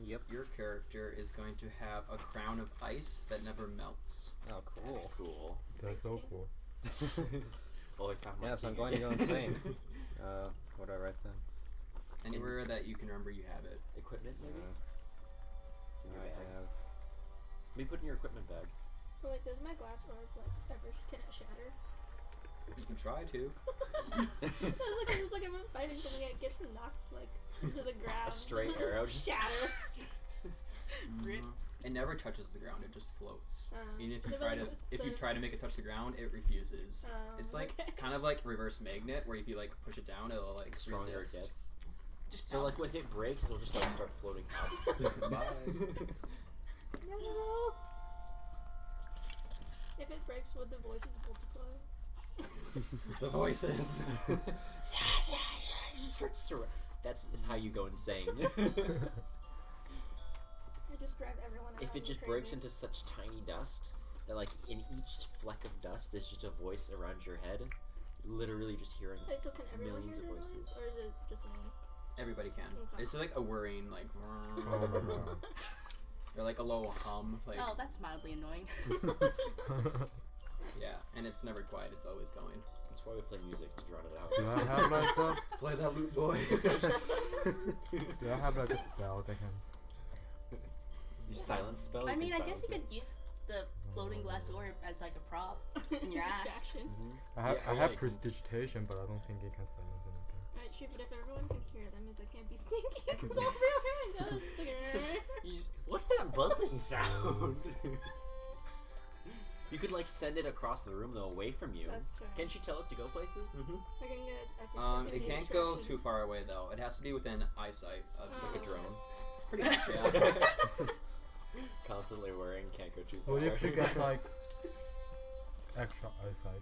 Yep. Your character is going to have a crown of ice that never melts. Oh, cool. That's cool. That's so cool. Yeah, so I'm going to go insane. What do I write then? Anywhere that you can remember, you have it. Equipment, maybe? It's in your I bag. have... Maybe put it in your equipment bag. But like, does my glass orb ever can it shatter? You can try to. It's like if I'm fighting something, it gets knocked into the ground. A straight Does it arrow just shatter. It never touches the ground. It just floats. Even if you But try to make it touch the ground, it refuses. It's like okay. kind of like reverse magnet, where if you push it down, it'll Stronger resist. it gets. Just So when it breaks, it'll just start floating out. Bye. No. If it breaks, would the voices multiply? The voices. That's how you go insane. I just drive everyone out. If it just breaks into such tiny dust that in each fleck of dust is just a voice around your head, literally just hearing Wait, so can everyone millions hear of the voices. noise, or is it just me? Everybody can. Okay. It's a whirring, Oh my god. or a low hum, Oh, that's mildly annoying. yeah, and it's never quiet. It's always going. That's why we play music to drown it out. Do I have a... Play that loot boy. Do I have a spell that can... Use silence spell. I mean, I can guess you silence could use the floating glass orb as a prop in your act. Distraction. I have prestidigitation, but I don't think it can silence anything. Alright, shoot, but if everyone can hear that means I can't be sneaky because everywhere I go. What's that buzzing sound? You could send it across the room though, away from you. That's true. Can't you tell it to go places? I can get. It can't go too far away though. It has to be within eyesight of Like a drone. Pretty much, yeah. Constantly worrying, can't go too far. What if she gets extra eyesight?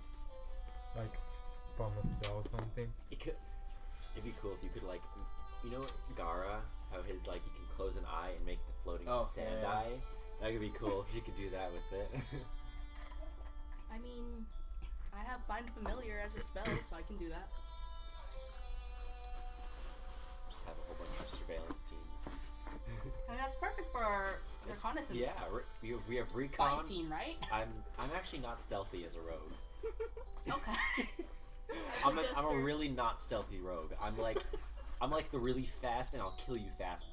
From a spell or something? It'd be cool if you could you know Gara, how his he can close an eye and make the floating sand eye? That could be cool if you could do that with it. I mean, I have Find Familiar as a spell, so I can do that. Just have a whole bunch of surveillance teams. I mean, that's perfect for our reconnaissance. Yeah, we have recon. Spy team, right? I'm actually not stealthy as a rogue. Okay. I'm a really not stealthy rogue. I'm like the really fast and I'll kill you fast,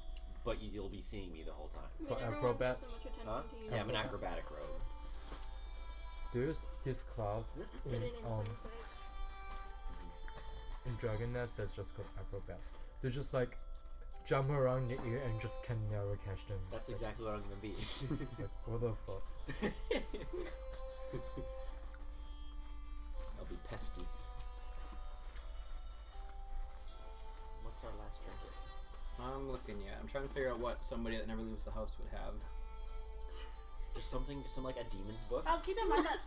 but you'll be seeing me the whole time. For acrobat? Huh? Yeah, I'm an acrobatic rogue. There's this class in Dragon Nest that's just called acrobat. They just jump around the air and just can never catch them. That's exactly what I'm gonna be. What the fuck? I'll be pesky. What's our last trinket? I'm looking, yeah. I'm trying to figure out what somebody that never leaves the house would have. Just some a demon's book. Keep in mind that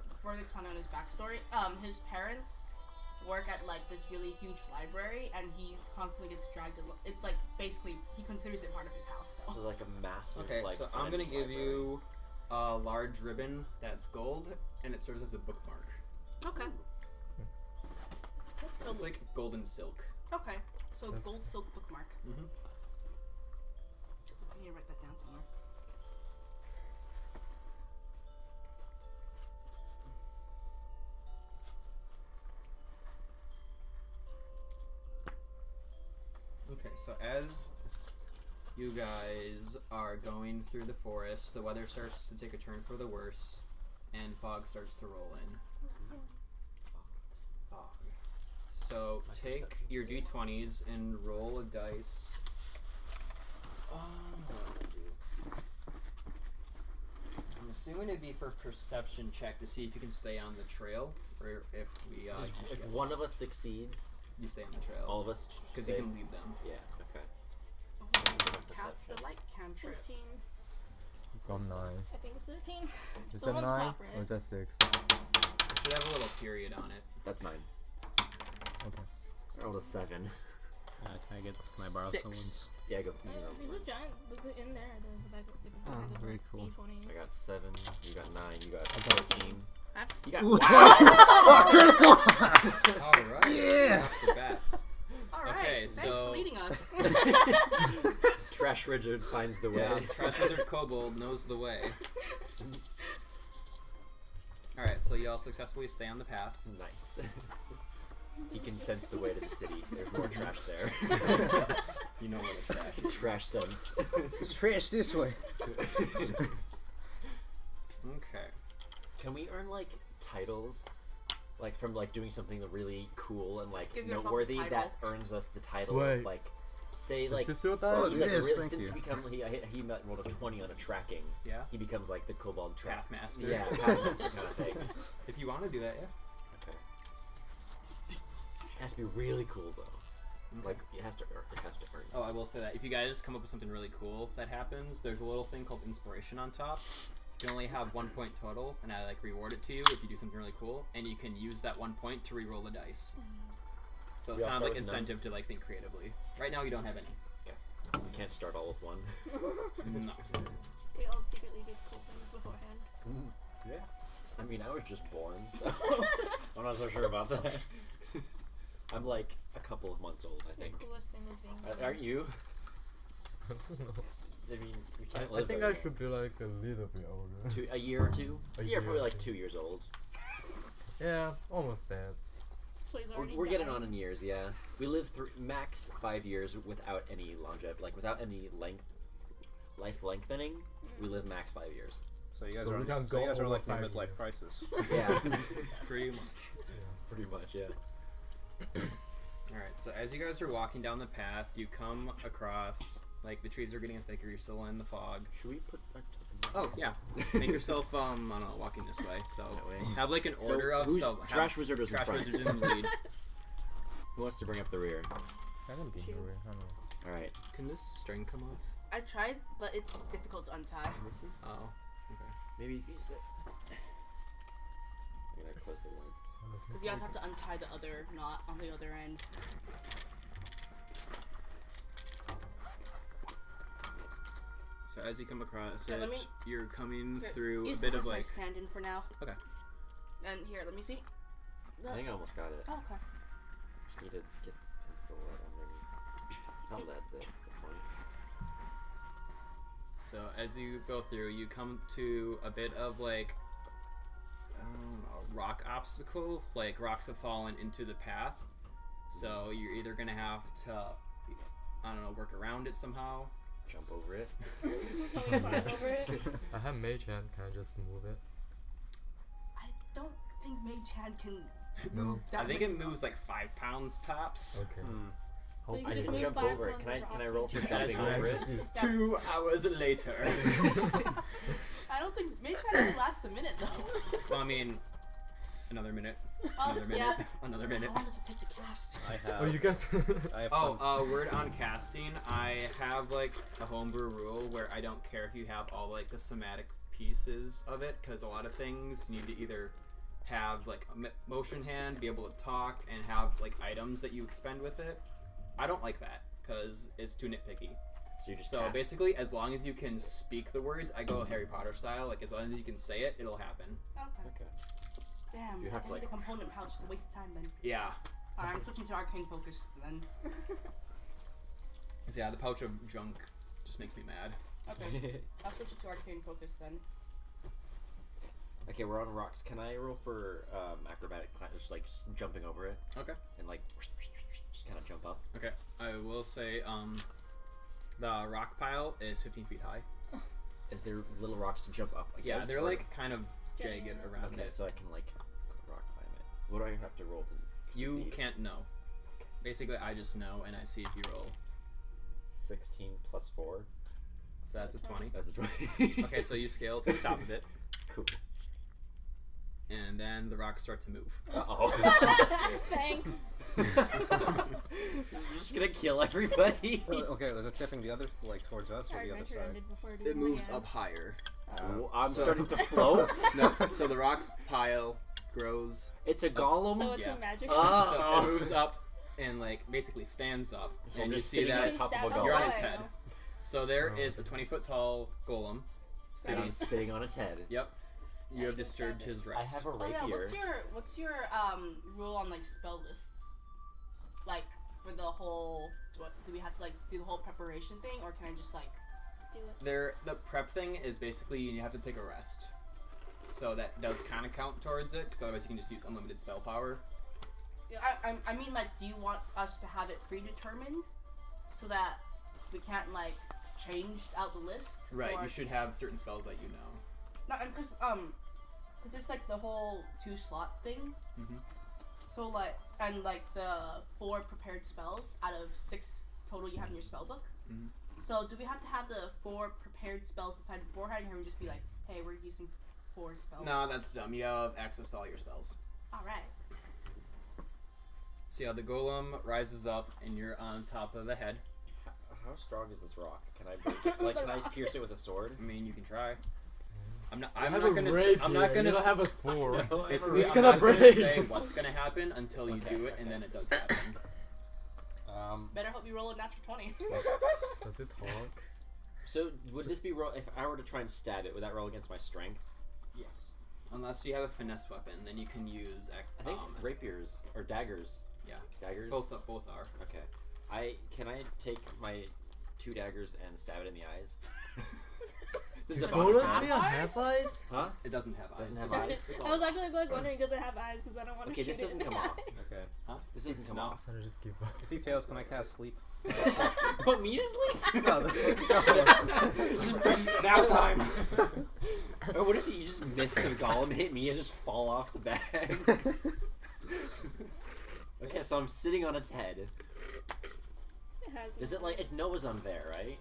before we expand on his backstory, his parents work at this really huge library, and he constantly gets dragged. It's basically he considers it part of his house. So, So a massive. Okay, so I'm gonna give you a large ribbon that's gold, and it serves as a bookmark. okay. So It's golden silk. okay, so gold silk bookmark. Mm-hmm. I need to write that down somewhere. Okay, so as you guys are going through the forest, the weather starts to take a turn for the worse, and fog starts to roll in. Fog. So take your d20s and roll a dice. I'm assuming it'd be for perception check to see if you can stay on the trail, or if we if one of us succeeds, you stay on the trail. all of us. Because you can leave them. Yeah. Okay. Cast the light cantrip. 13. Got 9. I think it's 13. Is the that one 9 top, right? or is that 6? It should have a little period on it. That's 9. Okay. I rolled a 7. Can I borrow 6. someone's? Yeah, go. There's a giant. Look in there. The back of the very cool. D20s. I got 7. You got 9. You got 14. That's You got Ooh, Alright. Yeah. Off the bat. all right. Okay, Thanks so- for leading us. Trash Wizard finds the way. Yeah, Trash Wizard Kobold knows the way. Alright, so you all successfully stay on the path. Nice. He can sense the way to the city. There's more trash there. You know where the trash is. Trash sense. It's trash this way. Okay. Can we earn like titles, like from like doing something really cool and like Just give yourself a noteworthy title. that earns us the title Wait. of like, say Is like. this your Oh, He's it like is, really, thank since you. he become he rolled a 20 on a tracking. Yeah? He becomes like the Kobold track. Pathmaster. Yeah, Pathmaster kind of thing. If you want to do that, yeah. Okay. It has to be really cool though. Okay. Like it has to earn. It has to earn. Oh, I will say that if you guys come up with something really cool that happens, there's a little thing called inspiration on top. You only have 1 point total, and I like reward it to you if you do something really cool, and you can use that 1 point to re-roll the dice. So it's We all kind of start like with incentive to like think creatively. Right now you don't have any. You can't start all with one. No. We all secretly did cool things beforehand. Yeah. I mean, I was just born, so I'm not so sure about that. I'm like a couple of months old, I The think. coolest thing is being born. Aren't you? I mean, we can't I live think very I should be like a little bit older. a year or two. A You're year probably or like two. 2 years old. Yeah, almost there. So he's We're, already we're getting died. on in years, yeah. We live through max 5 years without any longevity, like without any life lengthening. We live max 5 years. So you guys So are we can on, so go you guys are over like in a 5 midlife years. crisis. Yeah, Pretty much. pretty much, yeah. Alright, so as you guys are walking down the path, you come across, like, the trees are getting thicker, you're still in the fog. Should we put our Oh, yeah. Make yourself, I don't know, walking this way. So, That way. have, like, an So, order of... who's So, have Trash Wizard was in Trash front. Wizard's in the lead. Who wants to bring up the rear? I can be Cheers. in the way, I don't know. All right. Can this string come off? I tried, but it's difficult to untie. Let me see. Oh, okay. Maybe you can use this. I'm gonna close the line. Because you guys have to untie the other knot on the other end. So as you come across Yeah, it, let me- you're coming Here, through a use bit this of as my like... stand-in for now. Okay. And here, let me see. I think I almost got it. Oh, okay. Just need to get the pencil right underneath. Not lead, the point. So as you go through, you come to a bit of like a rock obstacle. Like rocks have fallen into the path. So you're either gonna have to, I don't know, work around it somehow. Jump over it. Can we climb over it? I have mage hand. Can I just move it? I don't think Mage Hand can No. move that I think many- it moves like 5 pounds tops. Okay. So you I can just can move jump 5 over it. pounds Can I of can I rocks roll and for At a jumping time. over it? 2 hours later. I don't think Mage Hand lasts a minute though. Well, I mean, another minute. Oh, Another minute. yeah. Another How minute. long does it take to cast? I have. Oh, you guys. I have Oh, fun. word on casting. I have like a homebrew rule where I don't care if you have all like the somatic pieces of it, because a lot of things need to either have like a motion hand, be able to talk, and have like items that you expend with it. I don't like that because it's too nitpicky. So you just So cast. basically, as long as you can speak the words, I go Harry Potter style. Like as long as you can say it, it'll happen. Okay. Okay. Damn. You have to, I need like- the component pouch. It's a waste of time then. Yeah. Alright, I'm switching to arcane focus then. So yeah, the pouch of junk just makes me mad. Okay. I'll switch it to arcane focus then. Okay, we're on rocks. Can I roll for acrobatic climb? Just like jumping over it Okay. and like just kind of jump up. Okay. I will say, the rock pile is 15 feet high. Is there little rocks to jump up? Yeah, against, they're or- like kind of jagged around Okay, it. so I can like rock climb it. What do I have to roll to You succeed? can't know. Basically, I just know, and I see if you roll. 16 plus 4. So that's a 20. That's a 20. Okay, so you scale to the top of it, Cool. and then the rocks start to move. Uh-oh. Thanks. You're just gonna kill everybody. Okay, is it tipping the other, like towards us, or Our the other adventure side? ended before It moves up higher. Oh, I'm So- starting to float. No, so the rock pile grows. It's a golem. So it's Yeah. a magic. Ah. So it moves up and like basically stands up, So and I'm you just see sitting on that You top can of a stack you're on up its high. head. So there Oh. is a 20-foot tall golem And sitting. I'm sitting on its head. Yep. You Yeah, have you can stab disturbed it. his I rest. have a Oh yeah, rapier. what's your rule on like spell lists? Like for the whole What do we have to like do the whole preparation thing, or can I just like Do it. The prep thing is basically you have to take a rest. So that does kind of count towards it, because otherwise you can just use unlimited spell power. I mean, like, do you want us to have it predetermined so that we can't like change out the list? Right, or... you should have certain spells that you know. No, because there's like the whole 2-slot thing. Mm-hmm. So like, and like the 4 prepared spells out of 6 total you have in your spell book. Mm-hmm. So do we have to have the 4 prepared spells decided beforehand, or can we just be like, hey, we're using 4 spells? No, that's dumb. You have access to all your spells. All right. So yeah, the golem rises up, and you're on top of the head. How strong is this rock? Can I break it? Like, can I pierce it with a sword? I mean, you can try. I'm not You have not a gonna. rapier, I'm not gonna. You don't have a sword. No, Basically, It's I'm gonna not gonna break. say what's gonna happen until you Okay, do it, okay. and then it does happen. Better hope you roll a natural 20. Does it talk? So would this be roll? If I were to try and stab it, would that roll against my strength? Yes. Unless you have a finesse weapon, then you can use. I think rapiers or daggers. Yeah. Daggers. Both are. Okay. Can I take my 2 daggers and stab it in the eyes? Since it's Golems on me top. on half eyes? Huh? It doesn't have eyes. Doesn't have eyes? It's I was actually like wondering because I have eyes because I don't want to Okay, shoot this it doesn't in come the off. eye. Okay. Huh? This doesn't come off. So I just give up. If he fails, can I cast sleep? Put me to sleep? No, Now time. Or what if you just miss the golem, hit me, and just fall off the bag? Okay, so I'm sitting on its head. It has. Does it like it's Noah's on there, right?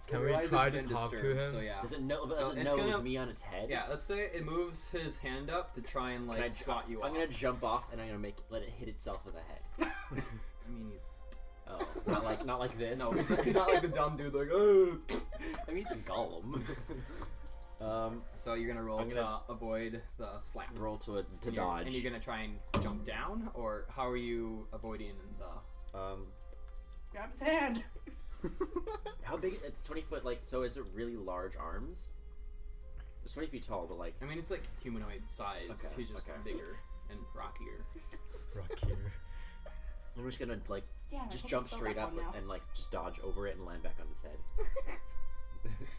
Can we Realize try it's to been talk to disturbed, him? So yeah. Does it know? So Does it it's know gonna- it's me on its head? Yeah, let's say it moves his hand up to try and Can I like swat you off. I'm gonna jump off and I'm gonna let it hit itself in the head. I mean, he's Oh, not like this. no, he's not like the dumb dude like. Oh. I mean, it's a golem. So you're gonna roll I'm gonna- to avoid the slap. Roll to And you're- dodge. And you're gonna try and jump down, or how are you avoiding the? Grab his hand. How big? It's 20 foot. Like, so is it really large arms? It's 20 feet tall, but like. I mean, it's like humanoid size. Okay, He's just okay. bigger and rockier. Rock here. I'm just gonna like Damn, I just think jump it's so straight back up on now. and like just dodge over it and land back on its head.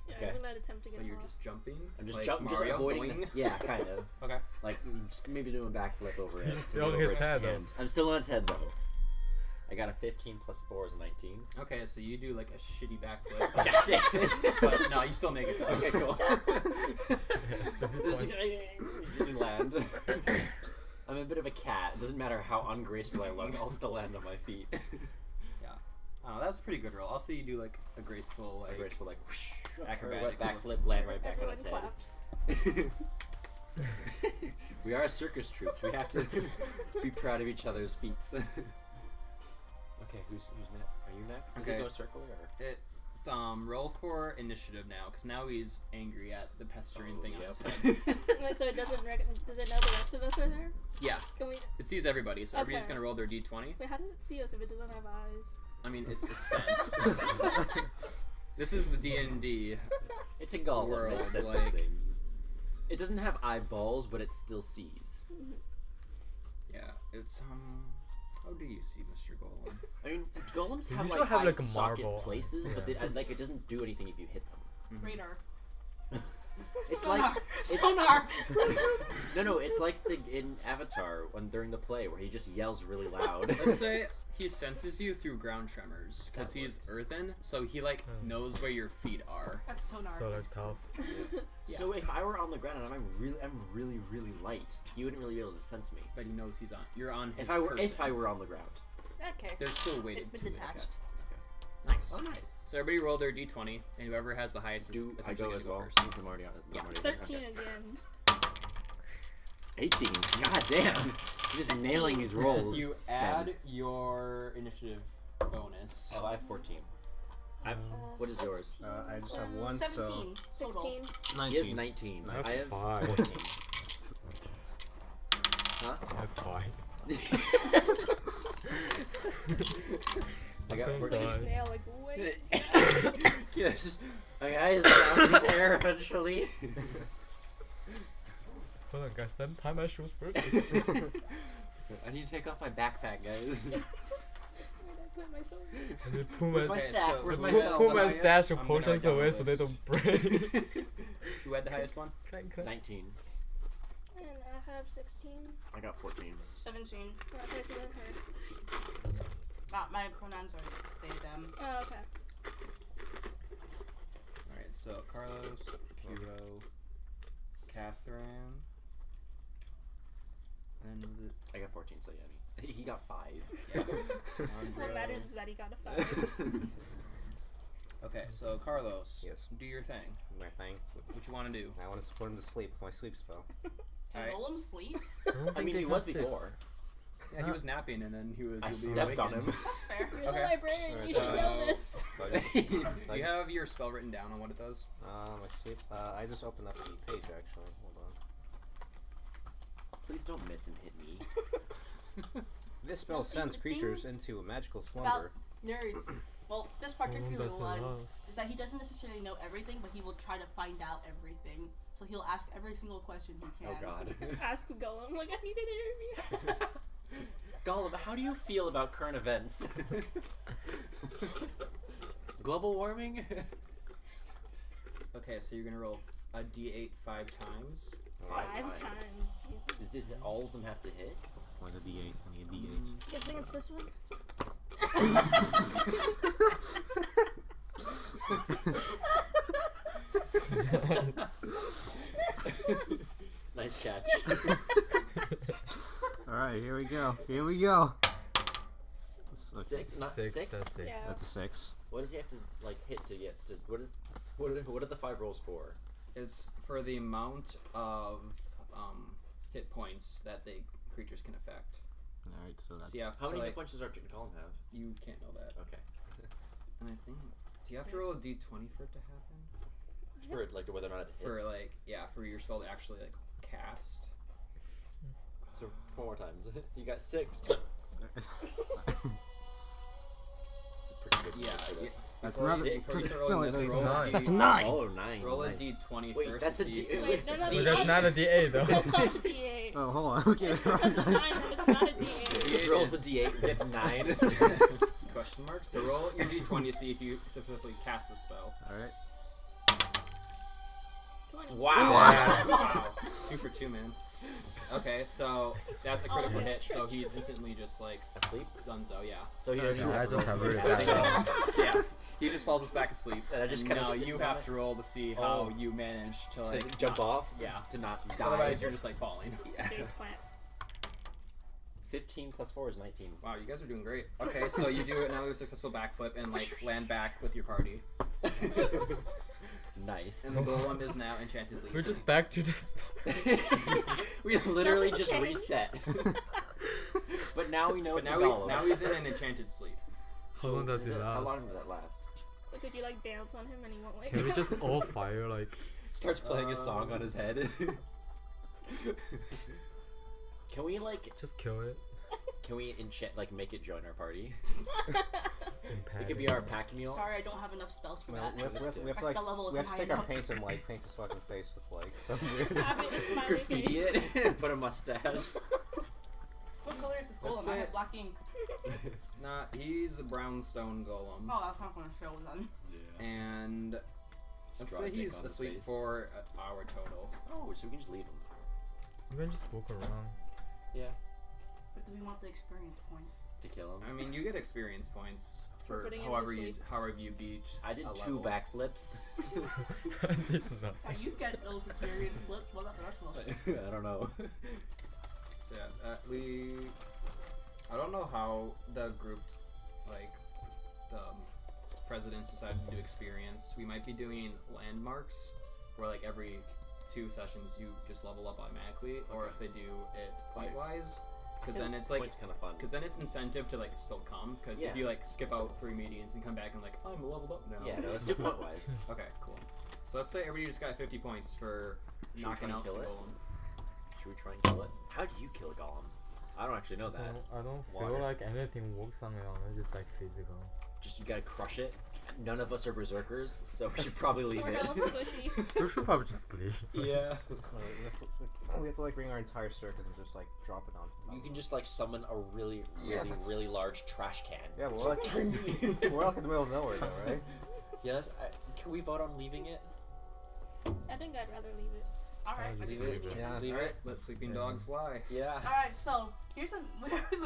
Yeah, Okay. I'm gonna attempt to get So you're off. just jumping. I'm just like just Mario, avoiding. boing? Yeah, kind of. Okay. Like just maybe doing a backflip over it. He's still over on his head, though. hand. I'm still on its head though. I got a 15 plus 4 is a 19. Okay, so you do like a shitty backflip. That's it. But no, you still make it though. Okay, cool. Yes, to be Just point. didn't land. I'm a bit of a cat. It doesn't matter how ungraceful I look, I'll still land on my feet. Oh, that's a pretty good roll. Also, you do like a graceful, like Graceful, like whoosh, acrobatic backflip, land right back on Everyone its head. claps. We are a circus troupe. We have to be proud of each other's feats. Okay, who's next? Are you next? Does Okay. it go circle or? It's roll for initiative now, because now he's angry at the pestering thing on yep. his head. Wait, so it doesn't does it know the rest of us are there? Yeah, Can we? it sees everybody, so everybody's Okay. gonna roll their d20. Wait, how does it see us if it doesn't have eyes? I mean, it's a sense. This is the D&D. It's a golem World, that senses like- things. It doesn't have eyeballs, but it still sees. Yeah, it's How do you see, Mr. Golem? I mean, golems They have usually like have, eye like, a socket marble. places, but Yeah. like it doesn't do anything if you hit them. Radar. It's Sonar. like it's, Sonar. no, it's like in Avatar when during the play where he just yells really loud. Let's say he senses you through ground tremors because That he's works. earthen, so he like knows where your feet are. That's sonar. So that's tough. So if I were on the ground and I'm really light, he wouldn't really be able to sense me. But he knows he's on. You're on his If person. I were on the ground. Okay. They're still waiting. It's been to it, detached. okay. Nice. Oh, nice. So everybody roll their d20, and whoever has the highest is Do I essentially go gonna as go well? first. Since I'm already on it. Yeah. 13 again. 18. God damn. You're just 15. nailing these rolls. You 10. add your initiative bonus. Oh, I have 14. What is yours? I just have one, 17 total. 16. so He has 19. 19. I have I have 5. 14. Huh? I have 5. I got Okay, 14. fine. Snail, like, wait. Yeah, it's just my eyes down in the air eventually. Hold on, guys. Let me tie my shoes first. I need to take off my backpack, guys. put my sword? And then Puma's my Okay, staff? so Where's my who- belt? Puma's highest? stash your I'm gonna potions write down away the so they list. don't break. Who had the highest one? 19. And I have 16. I got 14. 17. Okay, so then her. My pronouns are they, them. Oh, okay. Alright, so Carlos, Kiro, Catherine. And was it I got 14, so yeah. He got 5. What matters is that he got a 5. Okay, so Carlos, Yes. do your thing. My thing. What you want to do? I want to put him to sleep with my sleep spell. Can Alright. Golem sleep? I mean, he was before. Yeah, he was napping and then he was. I being stepped on him. awakened. That's fair. You're Okay. the librarian. Alright, You should so- know this. Do you have your spell written down on what it does? My sleep. I just opened up the page actually. Hold on. Please don't miss and hit me. This spell Well, see, sends the creatures thing into a magical About slumber. nerds. Well, this Oh, particular that's one the last. is that he doesn't necessarily know everything, but he will try to find out everything. So he'll ask every single question he can. Oh god. Ask Golem. Like, I need an interview. Gollum, how do you feel about current events? Global warming? Okay, so you're gonna roll a d8 5 times. 5 times. Jesus. Is this all of them have to hit? Or the D8. I need a D8. Good thing it's this one. Nice catch. Alright, here we go. Here we go. Six? Not Six, six? that's six. Yeah. That's a 6. What does he have to like hit to get to? What are the 5 rolls for? It's for the amount of hit points that the creatures can affect. Alright, so that's. So yeah, How so many like, hit points does our Gollum have? you can't know that. Okay. And I think, do you have to roll a d20 for it to happen? For like whether or not it hits. For like, yeah, for your spell to actually like cast. So 4 more times. You got 6. This is pretty good. Yeah, for this. That's Before another. you- before you start No, rolling no, this, no, roll a nine. d- It's 9! Oh, 9. Roll a nice. d20 Wait, first. that's to a see D- if you- Wait, no, no, But that's not a D8 though. That's not a D8. Oh, hold on. Okay, It's a 9 and it's not a D8. He rolls a D8 and gets 9. Question mark. So roll your d20 to see if you successfully cast the spell. Alright. 20. Wow. Wow. 2 for 2, man. Okay, so that's a critical hit. So he's instantly just like Asleep? Dunzo. Yeah. So he didn't even Yeah, I have to just roll have for it it. down. Yeah. He just falls back asleep. And I just And kinda now sit you on have it. to roll to see how Oh. you manage to To like jump off? Yeah. To not 'Cause die. otherwise you're just like falling. Yeah. Face plant. 15 plus 4 is 19. Wow, you guys are doing great. Okay, so you do another successful backflip and like land back with your party. Nice. And the golem is now enchantedly. We're just back to the start. We literally Nothing just changed. reset. But now we know But it's now, a Gollum. now he's in an enchanted sleep. How long does it How last? long did that last? So could you like dance on him and he won't wake Can we up? just all fire like? Starts playing a song on his head. Can we like? Just kill it. Can we enchant like make it join our party? Impact. It could be our pack mule. Sorry, I don't have enough spells for Well, that. we have to, My spell level we have isn't to take high our enough. paint and like paint his fucking face with like some weird. Have it a smiley Graffiti face. it. Put a mustache. What color is this Let's golem? I say- have black ink. Nah, he's a brownstone golem. Oh, that's not gonna show then. And let's Draw say a dick he's on his asleep face. for an hour total. Oh, so we can just leave him. We can just walk around. Yeah. But do we want the experience points? To kill him. I mean, you get experience points For for putting him to however you sleep. beat. I did a 2 level. backflips. I did not. Yeah, you get those experience flips. What about the rest of us? I don't know. So yeah, I don't know how the group, like, the presidents decided to do experience. We might be doing landmarks, where like every 2 sessions you just level up automatically, or if they do it point wise, because then it's like, Point's kind of fun. because then it's incentive to like still come. Because Yeah. if you like skip out 3 meetings and come back and like I'm leveled up now. Yeah, no, let's do point wise. Okay, cool. So let's say everybody just got 50 points for Should we knocking try and out the kill it? golem. Should we try and kill it? How do you kill a golem? I don't actually know that. I don't Water. feel like anything works on it. It's just like physical. Just you gotta crush it none of us are berserkers, so we should probably leave We're it. all squishy. We should probably just leave. Yeah. We have to like bring our entire circus and just like drop it on. You can just like summon a really, really large trash can. Yeah, but we're like in the middle of nowhere though, right? Yes. Can we vote on leaving it? I think I'd rather leave it. Alright, Leave let's it. leave it. Yeah. Leave Alright, it. let sleeping Yeah. dogs lie. Yeah. Alright, so here's a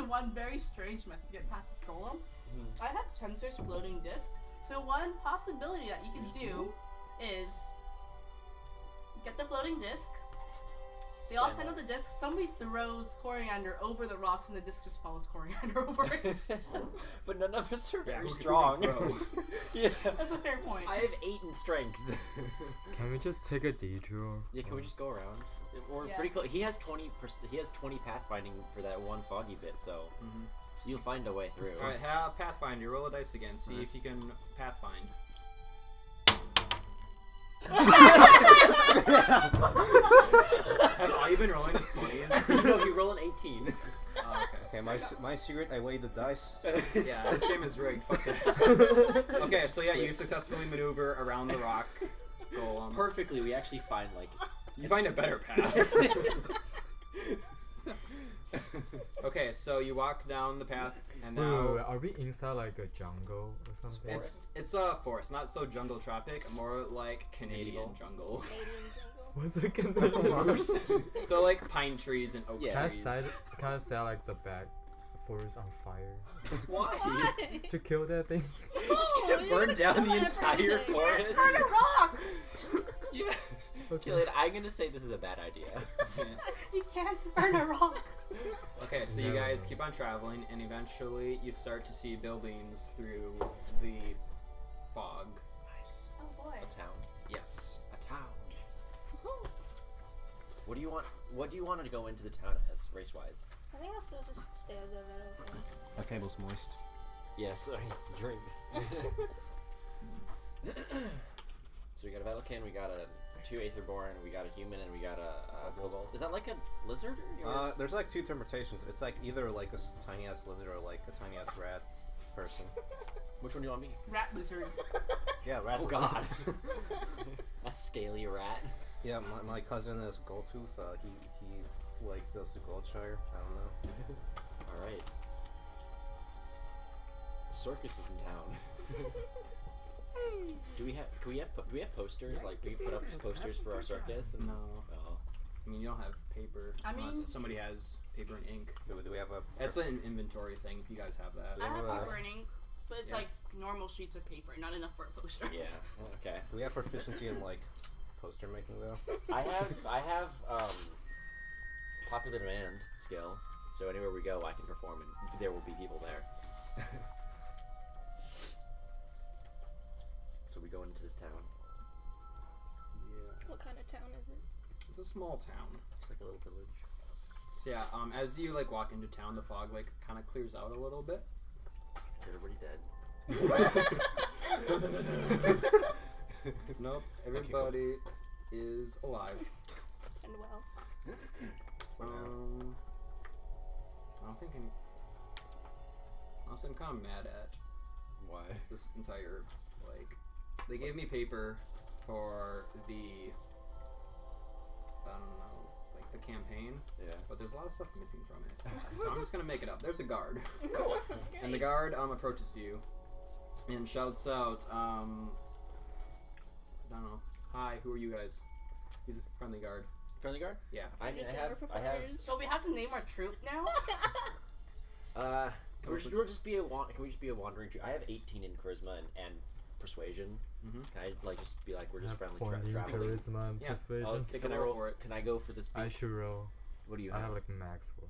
one very strange method to get past this golem. I have Tensor's floating disc. So one possibility that you can do is get the floating disc. They all stand on the disc. Somebody throws coriander over the rocks, and the disc just follows coriander over it. But none of us are very who can strong. throw? Yeah. That's a fair point. I have 8 in strength. Can we just take a detour? Yeah, can we just go around? We're Yeah. pretty close. He has 20. He has 20 pathfinding for that one foggy bit, so you'll find a way through. Alright, have Pathfinder. Roll a dice again. See if you can Pathfind. Have all you been rolling is 20s? No, you roll an 18. Oh, Okay, my secret, I weighed the dice. okay. Yeah, this game is rigged. Fuck this. Okay, so yeah, you successfully maneuver around the rock golem. Perfectly, we actually find like. You find a better path. Okay, so you walk down the path, and Wait, now are we inside like a jungle or something? it's a forest, not so jungle tropic, more like Canadian Medieval. jungle. Canadian jungle. What's it gonna be? So like pine trees and oak Yeah. trees. Can I set like the back forest on fire Why? just to kill that thing? Just gonna burn down the entire forest. Burn a rock! Yeah. Okay. Killian, I'm gonna say this is a bad idea. You can't burn a rock. Okay, so you No. guys keep on traveling, and eventually you start to see buildings through the fog. Nice. Oh boy. A town. Yes. A town. What do you want? What do you want to go into the town as, race-wise? I think I'll still just stay as a veteran. That table's moist. Yes, drinks. So we got a Veilcan, we got a 2 Aetherborn, we got a human, and we got a kobold. Is that like a lizard? Or There's like 2 interpretations. It's like either like a tiny ass lizard or like a tiny ass rat person. which one do you want me? Rat lizard. Yeah, rat. Oh lizard. god. A scaly rat. Yeah, my cousin is Goldtooth. He like goes to Goldshire. I don't know. Alright. Circus is in town. Do we have posters? Like, do we put up posters for our circus? And, No. oh. I mean, you don't have paper. I mean- unless somebody has paper and ink. Do we have a? It's an inventory thing if you guys have that. I have Yeah. paper and ink, but it's Yeah. like normal sheets of paper, not enough for a poster. Yeah. Okay. Do we have proficiency in like poster making though? I have popular demand skill, so anywhere we go, I can perform, and there will be people there. So we go into this town. Yeah. What kind of town is it? It's a small town. It's like a little village. So yeah, as you like walk into town, the fog like kind of clears out a little bit. Is everybody dead? Nope, everybody is alive. And well. I don't think any. Honestly, I'm kind of mad at Why? this entire like. They gave me paper for the. I don't know, like the campaign, Yeah. but there's a lot of stuff missing from it. So I'm just gonna make it up. There's a guard. Cool. And the guard approaches you and shouts out, I don't know, hi, who are you guys? He's a friendly guard. Friendly guard? Yeah. I Just have. So we have to name our troop now? Can we just be a wandering troop? I have 18 in charisma and persuasion. Mhm. Can I like just be like we're just Have friendly 20 traveling? charisma and Yeah. persuasion. Oh, Take can a I roll roll for it. Can I go for this? I should roll. What do you I have? have like max for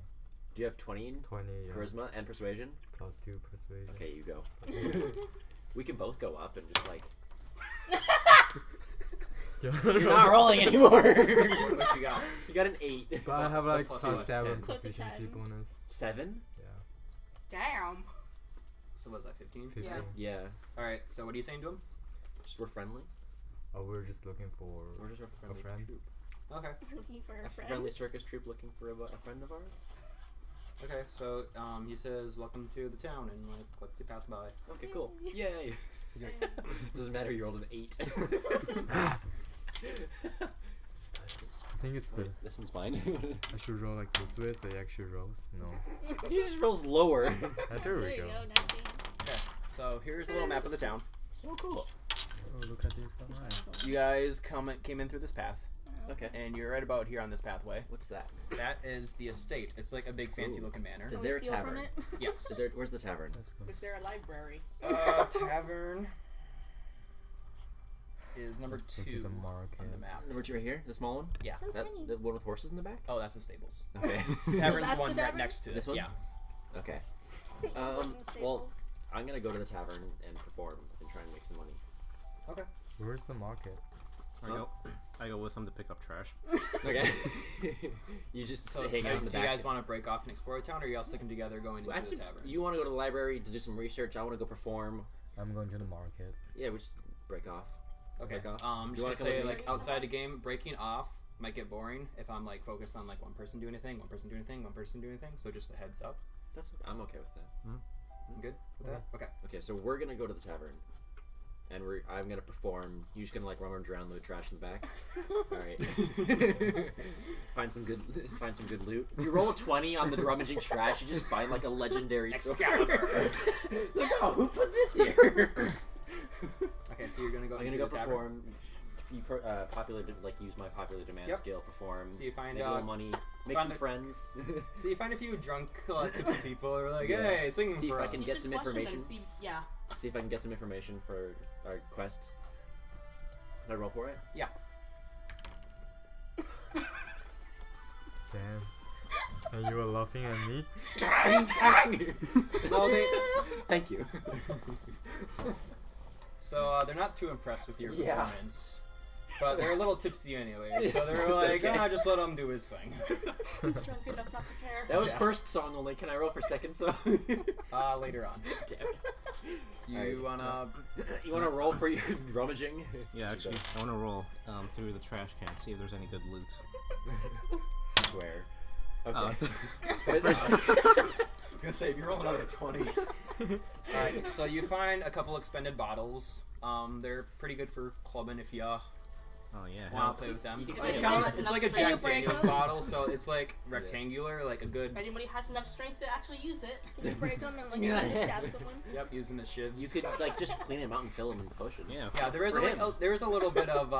Do you have 20 in 20 charisma and persuasion? plus 2 persuasion. Okay, you go. We can both go up and just like. You're not rolling anymore. What you got? You got an 8. But I have That's like plus plus one, 7 10. Close to proficiency 10. bonus. 7? Yeah. Damn. So was that 15? 15. Yeah. Yeah. Alright, so what are you saying to him? Just we're friendly. Oh, we're just looking for We're just a friendly friend? troop. Okay. Looking for A a friend. friendly circus troop looking for a friend of ours. Okay, so he says, "Welcome to the town," and like lets you pass by. Okay, cool. Yay. Doesn't matter. You rolled an 8. I think it's the. Wait, this one's mine. I should roll like this way, so it actually rolls. No. He just rolls lower. There There we you go. go, 19. Okay, so here's a little map of the town. Oh, cool. Oh, look at this. Alright. You guys came in through this path, Okay. and you're right about here on this pathway. What's that? That is the estate. It's like a big, fancy-looking manor. Is Can we there a steal from tavern? it? Yes. Where's the tavern? Let's go. Is there a library? Tavern is number Let's look at 2 the on market. the map. Number 2 right here? The small one? Yeah. So That, tiny. the one with horses in the back? Oh, that's the stables. Okay. Tavern's That's the one the right tavern? next to This it. one? Yeah. Okay. Fucking Well, staples. I'm gonna go to the tavern and perform and try and make some money. Okay. Where's the market? I go with him to pick up trash. Okay. You just So, hang out in the do back. you guys want to break off and explore the town, or are you all sticking together going into Actually, the tavern? you want to go to the library to do some research. I want to go perform. I'm going to the market. Yeah, we just break off. Okay. break off? Just You gonna wanna come say with me? like outside the game, breaking off might get boring if I'm like focused on like one person doing anything, one person doing anything, one person doing anything. So just a heads up. I'm okay with that. You good with that? Okay. Okay, so we're gonna go to the tavern, and I'm gonna perform. You're just gonna like rummage around the trash in the back. All right. Find some good loot. If you roll a 20 on the rummaging trash, you just find like a legendary sword. Like, oh, who put this here? Okay, so you're gonna go I'm into gonna go the tavern. perform. Use my popular demand Yep. skill. Perform. So you find make a little money. Make find some a- friends. So you find a few drunk, tipsy people who are like, Yeah. "Hey, singing See if for I us." can get Just some question them, information. see, yeah. See if I can get some information for our quest. Can I roll for it? Yeah. Damn. And you were laughing at me? No, they. Thank you. So they're not too impressed with your Yeah. performance, but they're a little tipsy anyway. So It they're sounds like, okay. just let him do his thing. Drunk enough not to care. That was Yeah. first song only. Can I roll for second song? Later on. Damn. You Alright. wanna? You want to roll for your rummaging? Yeah, actually, I want to roll through the trash can, see if there's any good loot. Swear. Oh. Okay. I was gonna say, if you roll another 20. Alright, so you find a couple expended bottles. They're pretty good for clubbing if you Oh yeah. want to play with them. You can It's, play kinda, with it's them. like a Can you Jack break Daniels them? bottle, so it's like rectangular, like a good. If anybody has enough strength to actually use it. Can you break them and like Yeah. stab someone? Yep, using the shivs. You could like just clean them out and fill them in potions. Yeah. Yeah, there is For a, him. there is a little bit of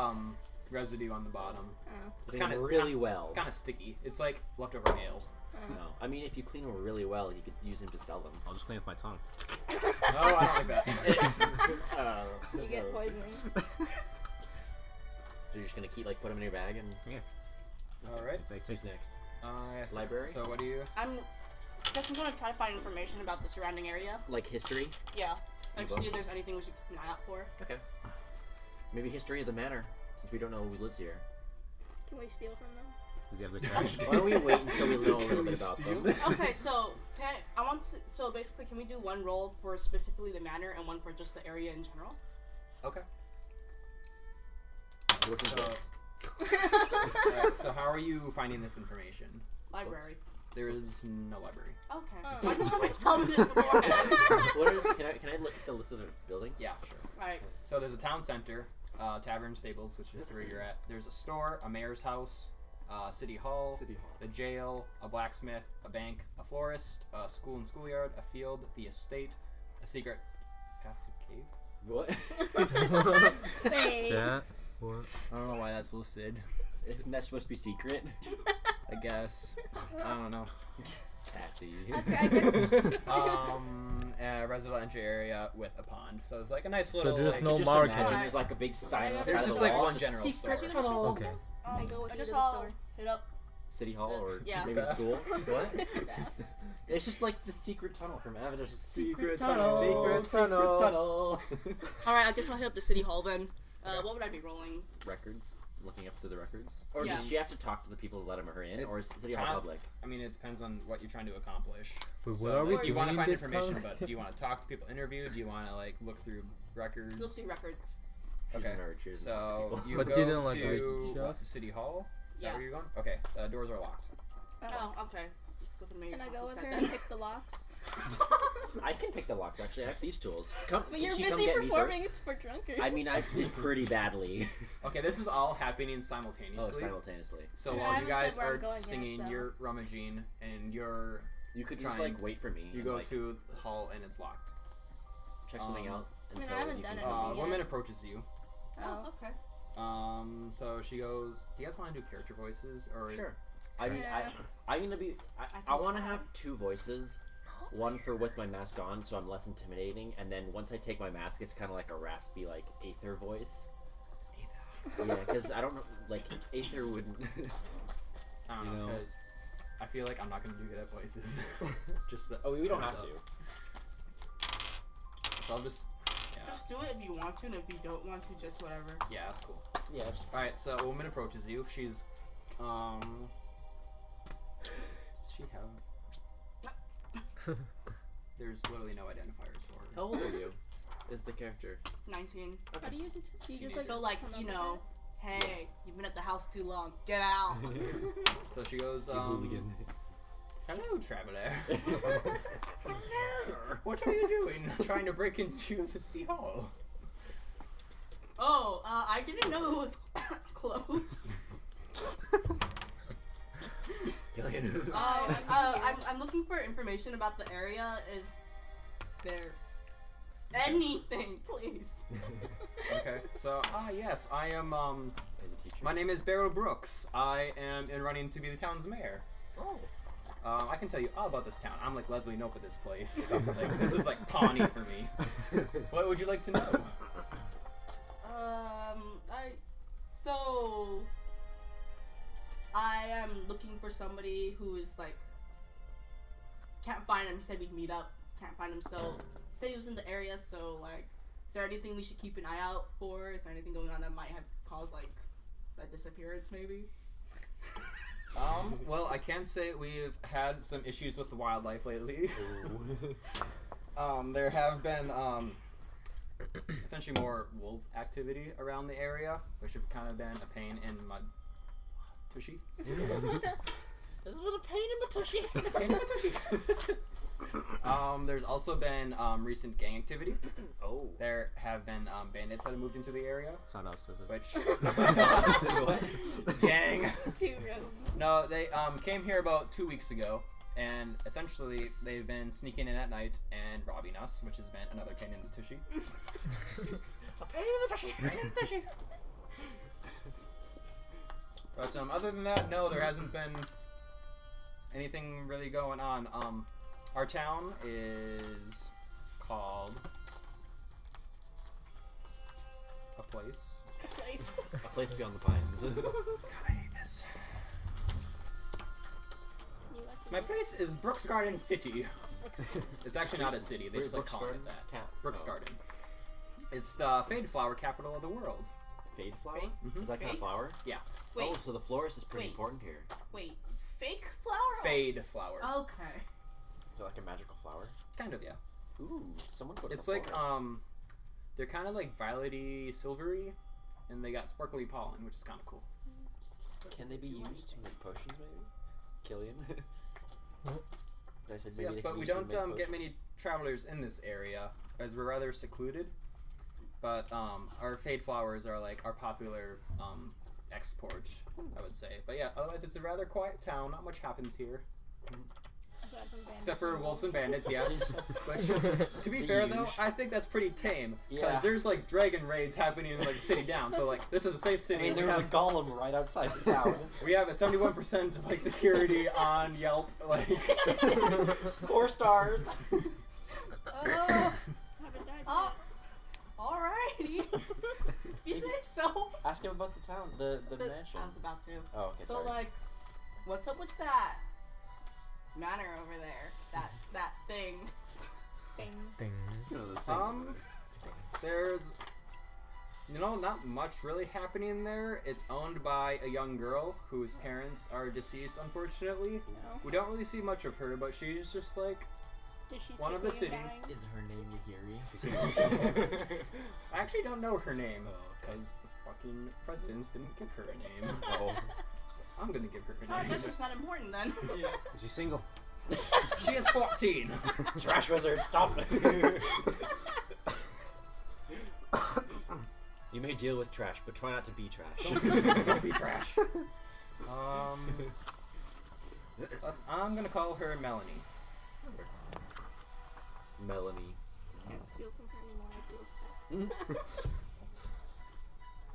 residue on the bottom. Oh. It's Clean kind of them really well. kind of sticky. It's like leftover mail. No, I mean if you clean them really well, you could use them to sell them. I'll just clean with my tongue. No, I don't like that. You get poisoning. So you're just gonna put them in your bag and All right. who's next? Yeah. Library? So what do you? I'm gonna try to find information about the surrounding area. Like history? Yeah. Like see books? if there's anything we should keep an eye out for. Okay. Maybe history of the manor, since we don't know who lives here. Can we steal from them? Does he have good trash? Why don't we wait until we know a little bit about them? Okay, so so basically can we do one roll for specifically the manor and one for just the area in general? Okay. What's in So- this? All right. So how are you finding this information? Library. There is no library. Okay. Oh. Why didn't somebody tell me this beforehand? What is? Can I look at the list of the buildings? Yeah, sure. Alright. So there's a town center, tavern, stables, which is where you're at. There's a store, a mayor's house, city hall, City Hall. the jail, a blacksmith, a bank, a florist, a school and schoolyard, a field, the estate, a secret path to cave. What? Wait. That? What? I don't know why that's listed. Isn't that supposed to be secret? I guess. I don't know. Cassie. Okay, I guess. A residential area with a pond. So it's like a nice So little. there's like, no Just market. imagine there's like a big sign on the There's side just of the like wall. one general Secret store. tunnel. Okay. I go with I you guess to the I'll store. hit up. City Hall or Yeah. maybe school. What? Yeah. It's just like the secret tunnel from Avatar's Secret tunnel. tunnel. Secret tunnel. Alright, I guess I'll hit up the city hall then. What would I be rolling? Records. Looking up through the records. Or Yeah. does she have to talk to the people to let her in? Or is City Hall It's- public? I mean, it depends on what you're trying to accomplish. But So, what are we like, you want to doing find this information, time? but do you want to talk to people, interview? Do you want to like look through records? Let's do records. She's Okay. a nerd. She doesn't So talk to people. you But go didn't, like, to like, what, just- City Hall. Is Yeah. that where you're going? Okay. Doors are locked. Oh, okay. Let's doesn't make Can I sense go to with set her then. and pick the locks? I can pick the locks. Actually, I have these tools. Come, But can you're she come busy get me performing first? it for drunkards. I mean, I did pretty badly. Okay, this is all happening simultaneously. Oh, simultaneously. So Yeah, I while you haven't guys said where I'm are going yet, singing, so- you're rummaging, and you're You could just Trying. like wait for me. you and, go like, to the hall and it's locked. check something out I mean, until I haven't you done can anything come. yet. Woman approaches you. Oh, okay. So she goes, "Do you guys want to do character voices or?" Sure. I mean, Yeah. I'm gonna be. I can want to try. have two voices. One for with my mask on, so I'm less intimidating, and then once I take my mask, it's kind of like a raspy, like Aether voice. Yeah, because I don't know, like Aether wouldn't. I don't You know know. because I feel like I'm not gonna do good at voices. Just Oh, we don't have heads to. up. So I'll just Just do it if you want to, and if you don't want to, just whatever. yeah, that's cool. Yeah. Just, All right, so a woman approaches you. She's does she have? There's literally no identifiers for her. how old are you? Is the character? 19. How do you just like So like, come you up know, hey, you've been at the house too long. Get out. So she goes, hello, traveler. What are you doing? Trying to break into the city hall. Oh, I didn't know it was closed. Killian. I'm looking for information about the area. Is there anything, please? Okay, so yes, I am my name is Beryl Brooks. I am in running to be the town's mayor. Oh. I can tell you all about this town. I'm like Leslie Knope at this place. Like, this is like Pawnee for me. What would you like to know? I am looking for somebody who is like can't find him. He said we'd meet up. Can't find him, so said he was in the area. So like, is there anything we should keep an eye out for? Is there anything going on that might have caused like a disappearance, maybe? Well, I can say we've had some issues with the wildlife lately. There have been essentially more wolf activity around the area, which have kind of been a pain in my tushy. This has been a pain in my tushy. Pain in my tushy. There's also been recent gang activity. Oh. There have been bandits that have moved into the area, It's not us, is it? which gang. 2 rooms. No, they came here about 2 weeks ago, and essentially they've been sneaking in at night and robbing us, which has been another pain in the tushy. A pain in the tushy. Pain in the tushy. But other than that, no, there hasn't been anything really going on. Our town is called a place. Place. A place beyond the pines. God, I hate this. You like to My do place is Brooks Garden City. It's actually not a city. They just like Brooks calling Garden? it that. Town. Brooks Oh. Garden. It's the fade flower capital of the world. Fade flower? Fade? Mhm. Is that kind of Fade? flower? Yeah, Wait, Oh, so the florist is pretty Wait. important here. wait, fake flower? fade flower. Okay. Is it like a magical flower? Kind of, yeah. Ooh, someone go to It's the like florist. they're kind of like violety, silvery, and they got sparkly pollen, which is kind of cool. Can they be used to make potions, maybe? Killian? I said So maybe yes, they but can we use them don't to make get many potions. travelers in this area, as we're rather secluded. But our fade flowers are like our popular export, I would say. But yeah, otherwise it's a rather quiet town. Not much happens here, aside from bandits except for and wolves and bandits. Yes. Which, to be The fair though, huge. I think that's pretty tame because Yeah. there's like dragon raids happening in like the city down. So like this is a safe city. I mean, We there was a have- golem right outside the town. We have a 71% like security on Yelp. Like 4 stars. Oh, haven't died oh, alrighty. You say so. Ask him about the town, the The- mansion. I was about to. Oh, okay, So sorry. like, what's up with that manor over there? That thing. thing. Thing. there's not much really happening there. It's owned by a young girl whose parents are deceased, unfortunately. No. We don't really see much of her, but she's just like Is she One of the sickly and city. dying? Is her name Yahiri? I actually don't know her name Oh, okay. because the fucking presidents didn't give her a name. Oh. So I'm gonna give her Oh, I a name. guess it's not important then. Is she single? She is 14. Trash wizard, stop it. You may deal with trash, but try not to be trash. Don't be trash. I'm gonna call her Melanie. Melanie. Can't steal from her anymore. I do.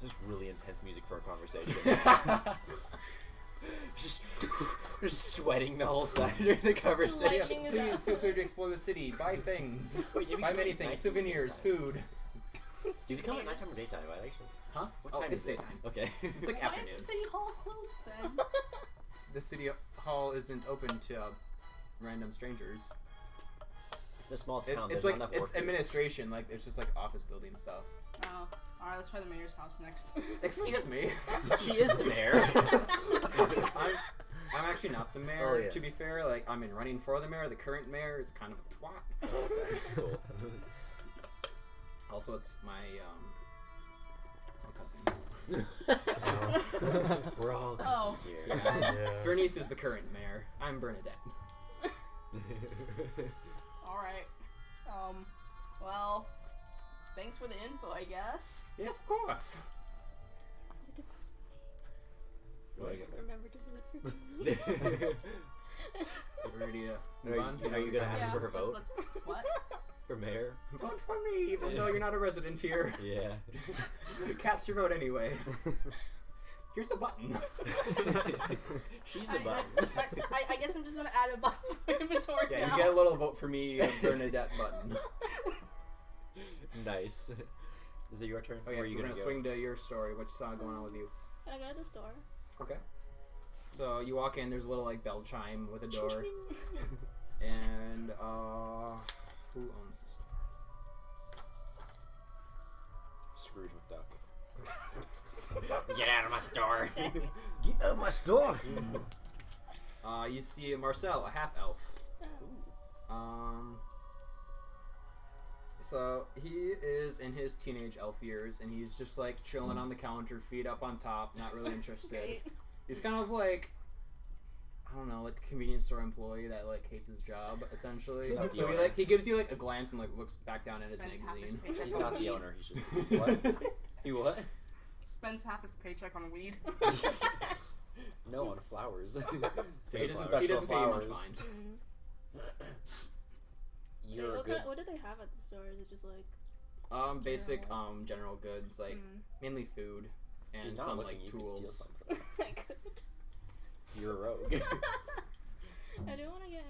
Just really intense music for a conversation. just sweating the whole time during the conversation. Lighting it Please up. feel free to explore the city. Buy things. Wait, did we Buy come many at things. night or Souvenirs, daytime? food. Do we come at nighttime or daytime? Actually, Huh? what Oh, time it's is it? daytime. Okay. It's like Why afternoon. is the city hall closed then? The city hall isn't open to random strangers. It's a small It, town. it's There's like not enough it's workers. administration. Like it's just like office building stuff. Oh, alright, let's try the mayor's house next. Excuse me. She is the mayor. I'm actually not the mayor. Oh, yeah. To be fair, like I'm in running for the mayor. The current mayor is kind of a twat. Okay, cool. Also, it's my cousin. We're all Oh. cousins here. Yeah. Yeah. Bernice is the current mayor. I'm Bernadette. Alright. Well, thanks for the info, I guess. Yes, of course. Remember to do it for me. You ready to Are move on? you gonna ask for her vote let's what? for mayor? Vote for me, even though you're not a resident here. Yeah. Cast your vote anyway. Here's a button. She's I, a button. I guess I'm just gonna add a button to my inventory Yeah, now. you get a little vote for me, Bernadette button. Nice. Is it your turn? Oh yeah, Or are you we're gonna gonna go? swing to your story. What's going on with you? Can I go to the store? Okay. So you walk in. There's a little like bell chime with a door, and who owns the store? Scrooge McDuck. Get out of my store. Get out of my store. You see Marcel, a half elf. So he is in his teenage elf years, and he's just like chilling on the counter, feet up on top, not really interested. Great. He's kind of like, I don't know, like a convenience store employee that like hates his job essentially. Not the So he owner. like he gives you like a glance and like looks back down at his Spends half his magazine. paycheck He's on not the weed. owner. He's just what? He what? Spends half his paycheck on weed. No, on flowers. So He he doesn't doesn't, he special doesn't pay you much flowers. mind. You're a what, good. what do they have at the store? Is it just like Basic general goods like mainly food and He's not some looking. like You can steal tools. some from him. I could. You're a rogue. I do want to get.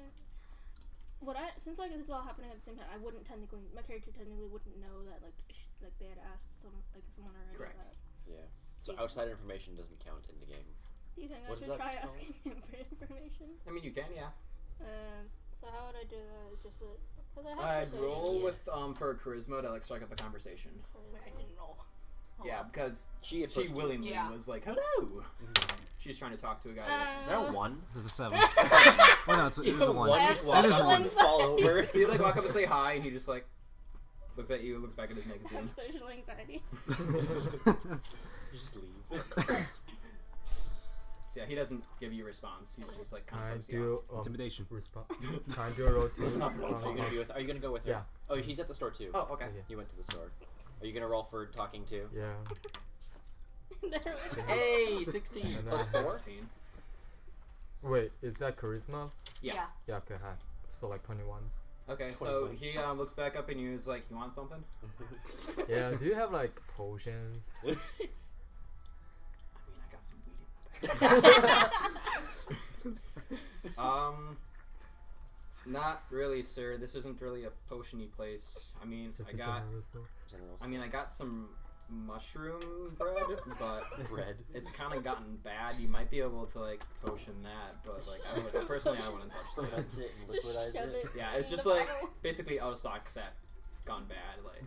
Since like this is all happening at the same time, I wouldn't technically. My character technically wouldn't know that like they had asked someone already. Correct. That. Yeah. So outside information doesn't count in the game. Do you think What I is should that try called? asking him for information? I mean, you can, yeah. So how would I do that? It's just because I have I'd persuasion. roll with for charisma to like strike up a conversation. Wait, I didn't roll. Hold Yeah, on. because She she approached you. willingly Yeah. was like, "Hello." She's trying to talk to a guy. Is that a one? There's a 7. Oh no, it's a 1. One I just have walks social up and fall over. So you like walk up and say hi, and he just like looks at you, looks back at his I magazine. have social anxiety. You just leave. So yeah, he doesn't give you a response. He's just like kind Can I of throws you do Intimidation. respond? Can I do a roll to? It's not Are you gonna be with? Are you gonna go with her? Yeah. Oh, he's at the store too. off. Oh, okay. Okay. He went to the store. Are you gonna roll for talking to? Yeah. There was Hey, 16 And plus then- 4. 16. Wait, is that charisma? Yeah. Yeah, okay, hi. So like 21. Okay, so 21. he looks back up and you is like, "You want something?" Yeah, do you have like potions? I mean, I got some weed in my bag. Not really, sir. This isn't really a potion-y place. I mean, Just I a got. general store. General I got some mushroom bread, but bread. it's kind of gotten bad. You might be able to like potion that, but like I would personally, I wouldn't touch that. Ferment it and just liquidize shove it. Yeah, it's in just the like bottle. basically out of stock that gone bad. Like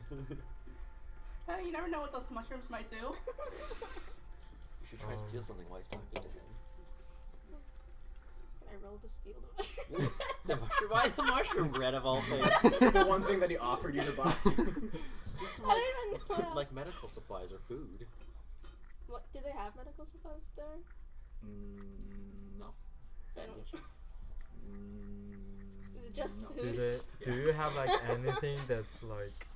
Hey, you never know what those mushrooms might do. You should try and steal something while he's talking to him. I rolled to steal the mushroom. The mushroom, why the mushroom bread of all things? it's the one thing that he offered you to buy. Steal some I like, don't even know. some like medical supplies or food. What, do they have medical supplies there? No. They don't. Is it just no. food? Do you have like anything that's like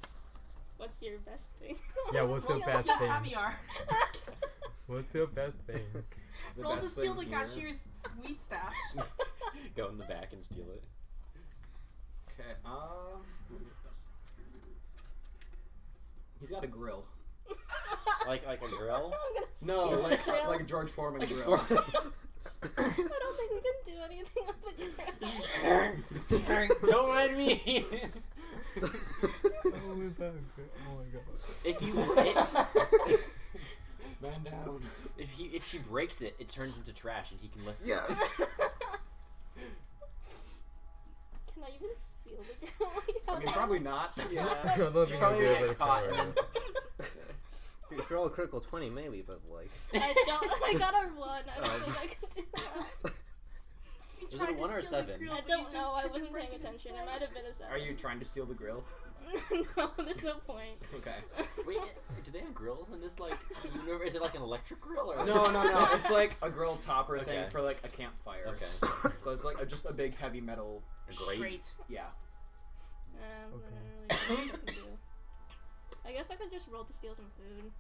What's your best thing? yeah? What's your Roll best steal thing? caviar. What's your best thing? The Roll to best steal the thing here- cashier's wheat stash. Go in the back and steal it. Okay, what is best? He's got a grill. Like a grill. I'm gonna No, steal like the grill. like a George Foreman grill. I don't think we can do anything on the ground. Don't mind me. Oh my god. If you Man down. if she breaks it, it turns into trash and he can lift Yeah. it. Can I even steal the grill? Like, how I mean, bad- probably not. Yeah. I don't think Probably you'll be get able to caught. cover it. If you roll a critical 20, maybe, but like. I got a 1. I don't think I could do that. Was it Tried a to 1 or a steal the 7? grill, I but you don't just know. I tripped and wasn't broke paying it attention. It instead. might have been a 7. Are you trying to steal the grill? No, there's no point. Okay. Wait, do they have grills in this like universe? Is it like an electric grill or No. It's like a grill topper thing Okay. for like a campfire. Okay. So it's like just a big heavy metal. A grate? Great. Yeah. Then Okay. I don't really know what I can do. I guess I could just roll to steal some food.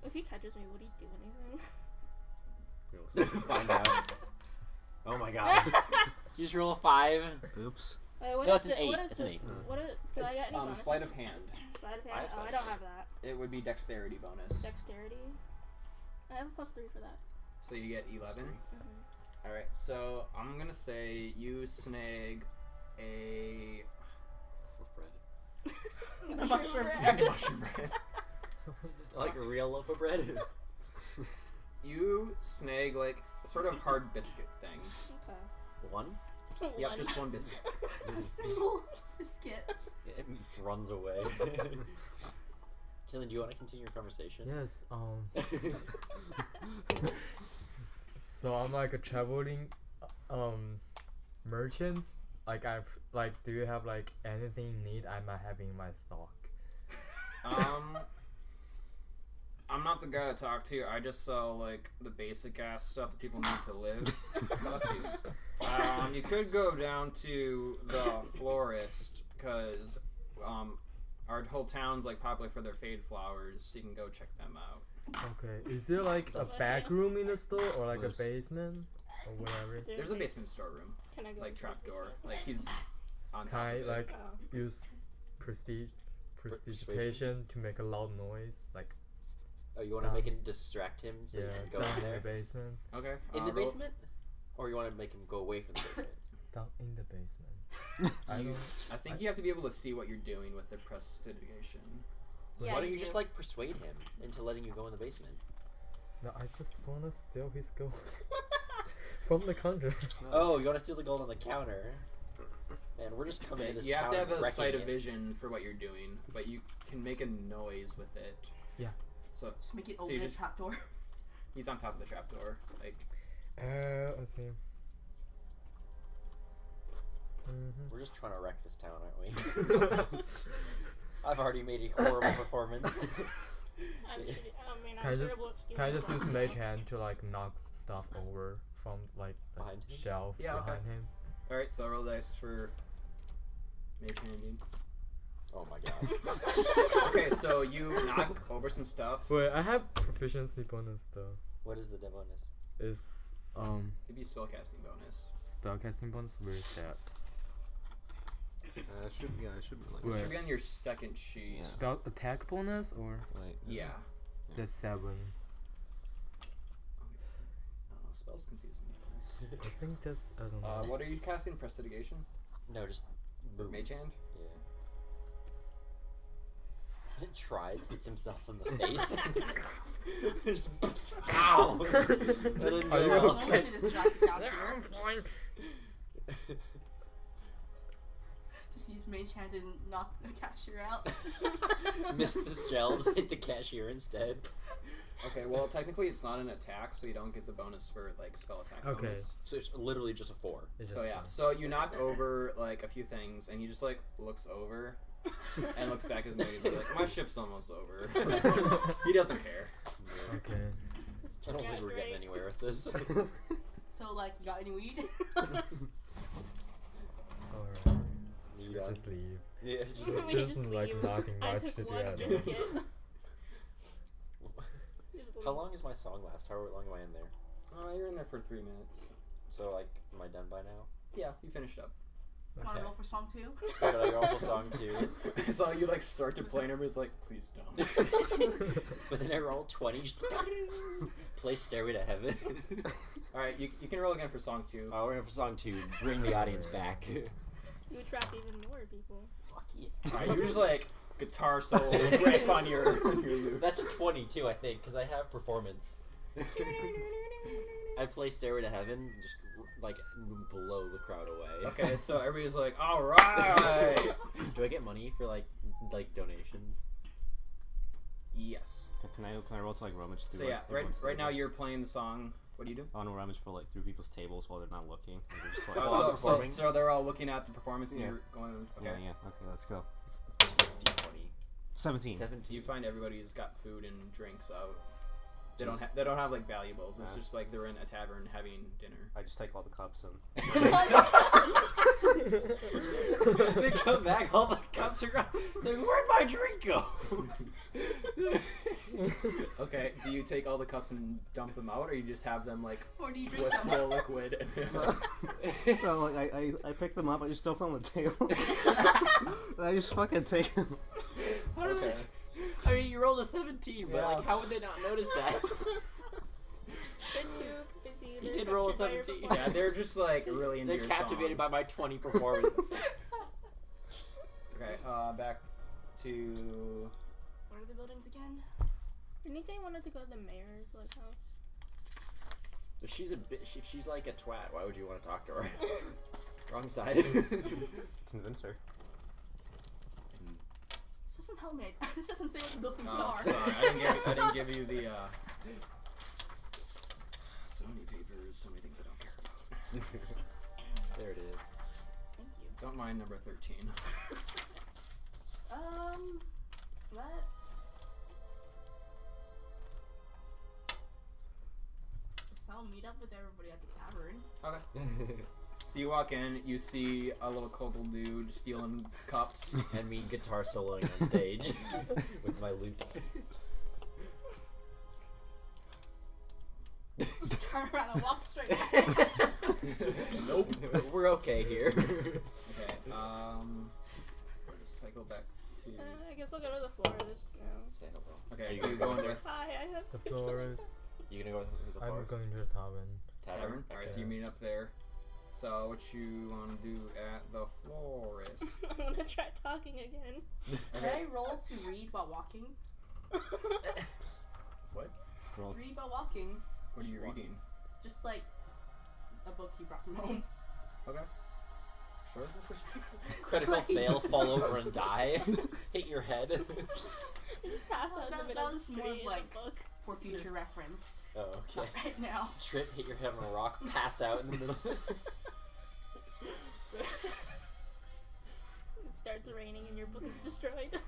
If he catches me, would he do anything? Find out. Oh my god. You just roll a 5. Oops. Wait, what No, is it's an it- What 8. is It's an this? 8. What is, do I get any bonuses? Sleight of hand. Sleight of I hand? have Oh, I sleight don't of have that. It would be dexterity bonus. Dexterity? I have a +3 for that. So you get 11. Mm-hmm. All right. So I'm gonna say you snag a For bread. Mushroom bread. mushroom bread. Like a real loaf of bread. You snag like sort of hard biscuit thing. Okay. 1? Yep, One. just one biscuit. A single biscuit. It runs away. Killian, do you want to continue your conversation? Yes. So I'm like a traveling merchant. Like do you have like anything you need? I might have in my stock. I'm not the guy to talk to. I just sell like the basic ass stuff that people need to live. Bless you. You could go down to the florist because our whole town's like popular for their fade flowers. So you can go check them out. Okay. Is there like a back room in the store or like a There's- basement or whatever? There's a basement storeroom, Can I go like into the trapdoor. basement? Like he's on Can top I of it. like Oh. use prestidigitation to make a loud noise? Like Oh, you want to make it distract him so yeah, you can go down in in there? the basement. Okay. In the roll- basement? Or you want to make him go away from the basement? Down in the basement. I don't. I think you have to be able to see what you're doing with the prestidigitation. Yeah, Why don't you you just do. like persuade him into letting you go in the basement? No, I just wanna steal his gold from the counter. Oh, you want to steal the gold on the counter? Man, we're just coming So to this you have town to have a wrecking sight of it. vision for what you're doing, but you can make a noise with it. Yeah. So Just make it So over you the just- trapdoor. he's on top of the trapdoor. Like Let's see. We're just trying to wreck this town, aren't we? I've already made a horrible performance. I'm shitty. I mean, Can I I'm just terrible at stealing. can I just use mage hand to like knock stuff over from like the Behind him? shelf Yeah, okay. behind him? all right, so roll dice for mage handing. Oh my god. Okay, so you knock over some stuff. Wait, I have proficiency bonus though. What is the bonus? Is It'd be spellcasting bonus. spellcasting bonus? Where is that? It should be like. Wait. Should be on your second sheet. Yeah. Spell attack bonus or Wait, is Yeah. it? the 7? Oh, wait a second. I don't know. Spells confuse me. I think that's I don't know. What are you casting? Prestidigitation? No, just move. Mage hand? Yeah. It tries, hits himself in the face. Just- Ow! That didn't Are go you well. No way to distract the cashier. Just use mage hand and knock the cashier out. Missed the shelves, hit the cashier instead. Okay, well, technically it's not an attack, so you don't get the bonus for, like, spell attack Okay. bonus. So it's literally just a 4. It's So, just yeah. fine. So you knock over, like, a few things, and he just, like, looks over and looks back his movie and like, my shift's almost over. He doesn't care. Okay. I don't Yeah, think we're getting great. anywhere with this. So So, like, you got any weed? Alright. You Just leave. Yeah. We There's just like leave. nothing I much took to do one at all. biscuit. Just How leave. long does my song last? How long am I in there? You're in there for 3 minutes. So like, am I done by now? Yeah, you finished up. Wanna roll for song 2? Should I roll for song 2? I saw you like start to play and everybody's like, please don't. But then I roll 20. Just play Stairway to Heaven. Alright, you can roll again for song 2. Oh, we're going for song 2. Bring the audience back. You attract even more people. Fuck yeah. Alright, you're just like guitar solo riff on your loop. That's a 20 too, I think, because I have performance. I play Stairway to Heaven, just like blow the crowd away. Okay, so everybody's like, alright! Do I get money for like donations? Yes. Can I roll to like rummage through? So yeah, like, right everyone's now tables? you're playing the song. What do you do? I want to rummage for like through people's tables while they're not looking. And they're just like, Oh, So, so they're all looking at the performance and Yeah. you're going, okay. yeah. Okay, let's go. D20. 17. 17. You find everybody's got food and drinks out. They don't have like valuables. It's just like they're in a tavern having dinner. I just take all the cups and. They come back, all the cups are gone. Like, where'd my drink go? Okay, do you take all the cups and dump them out, or you just have them like Or do you drink with them? full liquid? So like I pick them up. I just dump them on the table. And I just fucking take them. How does Okay. this? I mean, you rolled a 17, but Yeah. like, how would they not notice that? They're too busy. You They're did roll a captured by your 17. Yeah, they're just like really into They're your captivated song. by my 20 performance. Okay, back to. What are the buildings again? Didn't they wanted to go to the mayor's like house? If she's a bitch, if she's like a twat, why would you want to talk to her? Wrong side. Convince her. This doesn't tell me. This doesn't say what the buildings Oh, are. sorry, I didn't give you the. So many papers, so many things I don't care about. There it is. Thank you. Don't mind number 13. I'll meet up with everybody at the tavern. Okay. So you walk in, you see a little kobold dude stealing cups. And me guitar soloing on stage with my lute. Just turn around and walk straight back. Nope. We're okay here. Okay. Cycle back to. I guess I'll go to the florist now. Say hello. Okay, Are you you're going with Hi, I have The schedule. florist. You gonna go with the I'm floor? going to the tavern. tavern. All right, so you meet up there. So what you want to do at the florist? I'm gonna try talking again. Can I roll to read while walking? What? Roll. Read while walking. What are you reading? Just like a book you brought from home. Okay. Sure. Critical fail, fall over and die. Hit your head. Just pass out in the That middle of the was more street in like the book. for future reference. Oh, Not okay. right now. Trip, hit your head on a rock, pass out in the middle. It starts raining and your book is destroyed.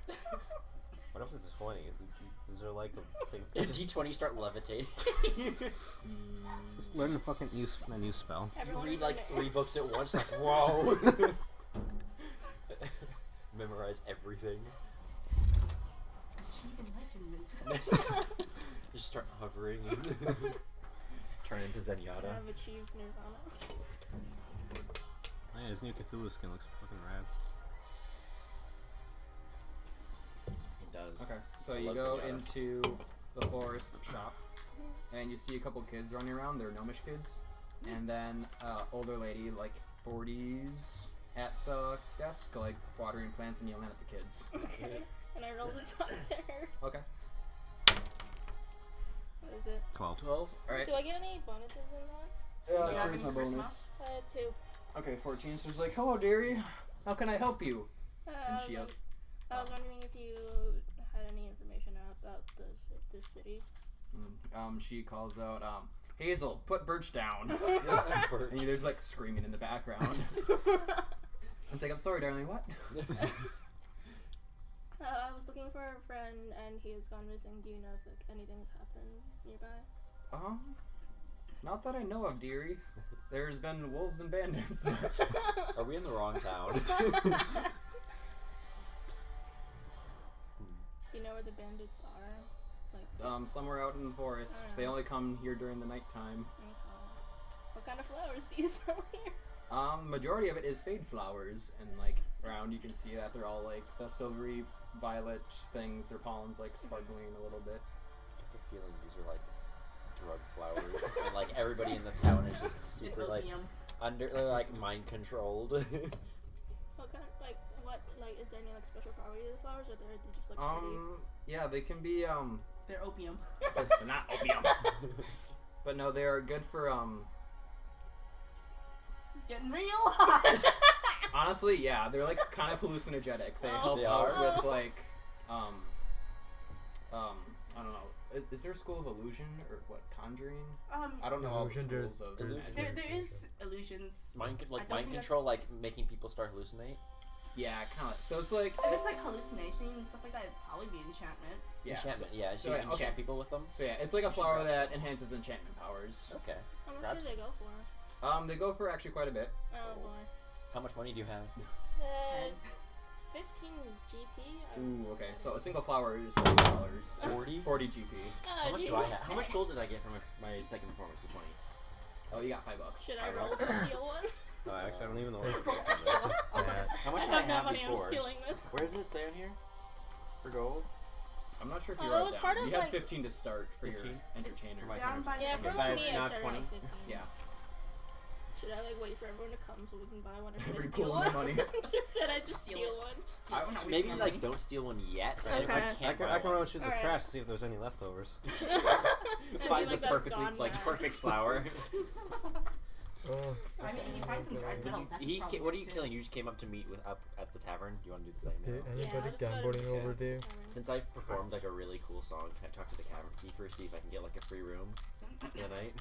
What if it's 20? Is there like a thing? Is D20 start levitating? Just learn a fucking new spell. You Everyone read is like in it. 3 books at once, like, whoa. Memorize everything. Achieve enlightenment. Just start hovering. Turn into Zenyatta. I've achieved Nirvana. Oh, yeah, his new Cthulhu skin looks fucking rad. It does. Okay. So I you love go Zenyatta. into the florist shop, and you see a couple kids running around. They're gnomish kids, and then older lady, like 40s, at the desk, like watering plants and yelling at the kids. Okay. And I rolled to talk to her. Okay. What is it? 12. 12. All right. Do I get any bonuses in that? Yeah, Here's my charisma. bonus. 2. Okay, 14. So it's like, hello, dearie. How can I help you? And I she was yells. I was wondering if you had any information about this city. She calls out, Hazel, put Birch down. Birch. And there's like screaming in the background. It's like, I'm sorry, darling, what? I was looking for a friend and he has gone missing. Do you know if like anything has happened nearby? Not that I know of, dearie. There's been wolves and bandits. Are we in the wrong town? Do you know where the bandits are? Like, Somewhere out in the forest. They only come here during the nighttime. what kind of flowers do you sell here? Majority of it is fade flowers, and like around you can see that they're all like the silvery violet things. Their pollen's like sparkling a little bit. I get the feeling these are like drug flowers, and like everybody in the town is just It's super like opium. they're like mind controlled. What kind is there any like special property to the flowers, or they're just like pretty? Yeah, they can be They're opium. they're not opium. But no, they are good for Getting real hot. honestly, yeah, they're like kind of hallucinogenic. They help They out are? with like I don't know. Is there a school of illusion or what, conjuring? I don't know all the Illusion, schools of there's- magic. there is illusions. mind I don't mind think control, like making people start hallucinate. Yeah, kind of. So it's like If it's like hallucination and stuff like that, it'd probably be enchantment. yeah, Enchantment, so, yeah. so So you yeah, enchant okay. people with them. So yeah, it's like a should flower grab that some. enhances enchantment powers. Okay. How much grab do they go for? They go for actually quite a bit. Oh boy. How much money do you have? 15 GP. Ooh, okay. So a single flower is $40. 40? 40 GP. How much do I have? How much gold did I get from my second performance? The 20. Oh, you got $5. Should I roll to steal one? No, actually, I don't even know. Sad. How much I did I have no have money. I'm before? stealing this. Where does it say on here? For gold? I'm not sure if Oh, you it wrote was it part down. of, You had like- 15 to start for 15? your entertainer. For my Down by Yeah, the for so I have me, I now started 20? out 15. Yeah. Should I like wait for everyone to come so we can buy one, or should I Every steal pool one? of money. Should I just Steal steal it. one? Steal it. Not Maybe waste like money. don't steal one yet. Okay. If I I can't can buy run one. through the Alright. trash to see if there's any leftovers. Finds like a that perfectly gone like bad. perfect flower. Oh, I mean, if you find some dried metals, that could probably What are you work, too. killing? You just came up to meet up at the tavern. Do you want to do the is same there now? Yeah, anybody I just gotta gambling be over there? Since I've performed like a really cool song, can I talk to the cavern keeper, see if I can get like a free room for the night?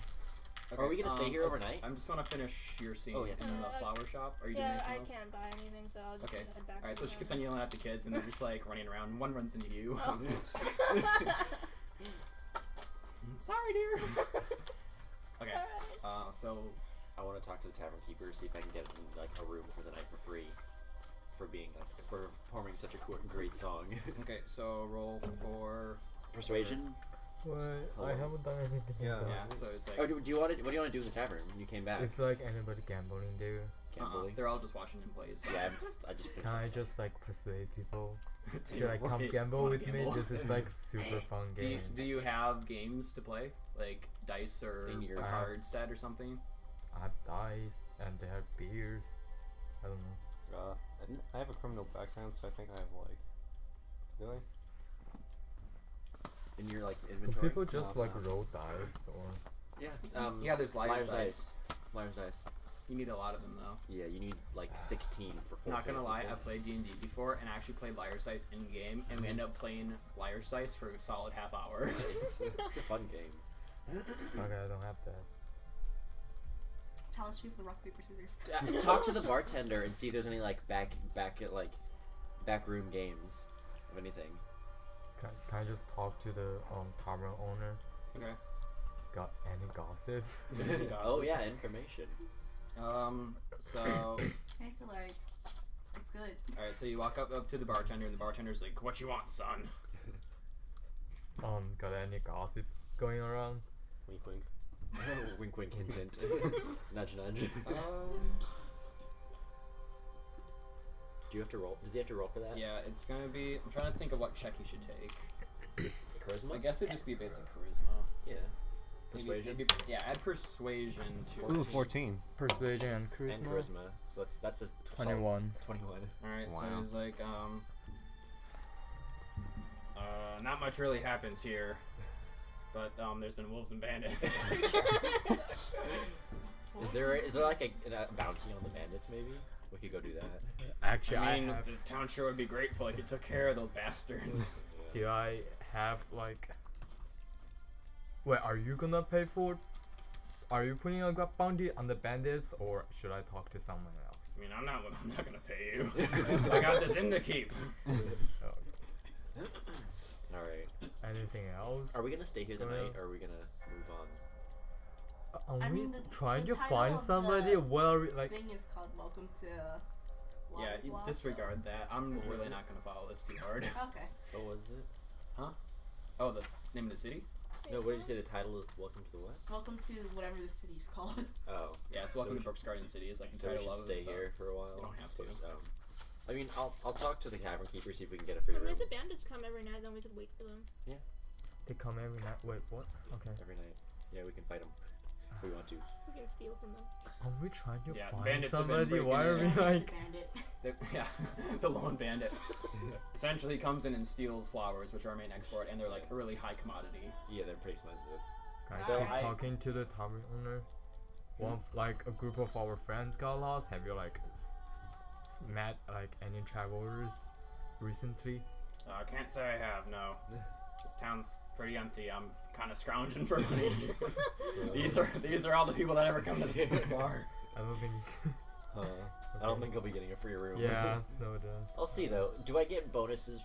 Are we gonna stay here overnight? I just want to finish your scene Oh, yeah. in the flower shop. Are you doing Yeah, anything I else? can't buy anything, so I'll just Okay. head back. Alright, to so she the- keeps on yelling at the kids, and they're just like running around. One runs into you. Oh. Sorry, dear. Okay. Alright. So I want to talk to the tavern keeper, see if I can get like a room for the night for free, for being like for performing such a great song. okay, so roll for Persuasion. What? Hello. I haven't done anything. Yeah. about yeah. it. So it's like Oh, do you want to? What do you want to do in the tavern when you came back? It's like anybody gambling there. Gambling. they're all just watching him play. So. Yeah, I just. Can I just like persuade people Do to like come wait, gamble wanna with me? gamble? This is like super fun Do you, game. do you have games to play, like dice or In your- a card set or something? I have dice and they have beers. I don't know. I have a criminal background, so I think I have like. Do I? in your like Do inventory? people just No, like no. roll dice or? Yeah. Yeah, there's liar's dice. dice. Liar's dice. You need a lot of them though. Yeah, you need like 16 for 4. Not gonna lie, I've played D&D before, and I actually played liar's dice in game, and we ended up playing liar's dice for a solid half hour. Nice. It's a fun game. Okay, I don't have that. Challenge people to rock, paper, scissors. Talk to the bartender and see if there's any like back room games of anything. Can I just talk to the tavern owner? Okay. Got any gossips? Oh yeah, information. So, Okay, so like, it's good. alright, so you walk up to the bartender, and the bartender's like, "What you want, son?" Got any gossips going around? Wink, wink. Wink, wink, hint, hint. Nudge, nudge. Do you have to roll? Does he have to roll for that? Yeah, it's gonna be. I'm trying to think of what check he should take. Charisma. I guess it'd just be basic charisma. Yeah. Maybe- Persuasion. maybe- yeah, add persuasion to. Ooh, 14. Persuasion and charisma. And charisma. So that's a 21. 21. Alright, so Wow. he's like, not much really happens here, but there's been wolves and bandits. Is there like a bounty on the bandits? Maybe we could go do that. Actually, I mean, have. the town sure would be grateful if you took care of those bastards. Do I have like? Wait, are you gonna pay for? Are you putting a bounty on the bandits, or should I talk to someone else? I mean, I'm not gonna pay you. I got this inn to keep. Oh, All right. anything else? Are we gonna stay here the Well- night, or are we gonna move on? Are I we mean, trying the to title find of somebody? the What are we like? thing is called Welcome to. Yeah, you Blossom. disregard that. I'm What was really it? not gonna follow this too hard. Okay. What was it? Oh, the name of the city? No, what did you say the title is? Welcome to the what? Welcome to whatever the city's called. Oh. Yeah, it's Welcome So to Brooks Garden City. Is like the So we title should of stay the- here for a while. You don't have to. I mean, I'll talk to the tavern keeper, see if we can get a free Or room if the bandits come every night, then we could wait for them. They come every night. Wait, what? Okay. every night. Yeah, we can fight them if we want to. We can steal from them. Are we trying to Yeah, find bandits have been somebody? breaking Why are in. we like? Bandit. Yeah, the lone bandit. Essentially comes in and steals flowers, which are our main export, and they're like a really high commodity. Yeah, they're pretty expensive. Guys, So keep I- talking to the tavern owner. One like a group of our friends got lost. Have you like met like any travelers recently? I can't say I have, no. This town's pretty empty. I'm kind of scrounging for money. these are all the people that ever come to this bar. I don't think. I don't think I'll be getting a free room. Yeah, no, I'll see though. Do I get bonuses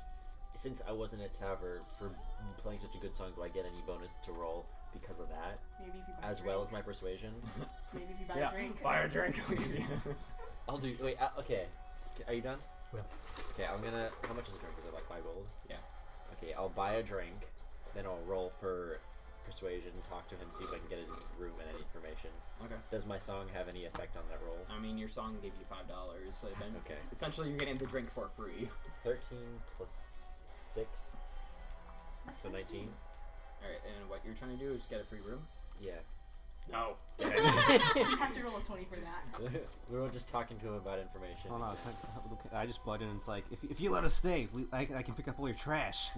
since I wasn't at tavern for playing such a good song? Do I get any bonus to roll because of that, Maybe if you buy as a well drink. as my persuasion? Maybe if you buy Yeah, a drink. buy a drink. I'll do. Wait. Okay. Are you done? Yeah. Okay. I'm gonna. How much is a drink? Is it like 5 gold? Yeah. Okay. I'll buy a drink. Then I'll roll for persuasion. Talk to him. See if I can get a room and any information. Okay. Does my song have any effect on that roll? I mean, your song gave you $5, so then Okay. essentially you're getting the drink for free. 13 plus 6. So 19. Alright, and what you're trying to do is get a free room? Yeah. No. You have to roll a 20 for that. We were just talking to him about information. Hold on, I just plugged in and it's like, if you let us stay, I can pick up all your trash.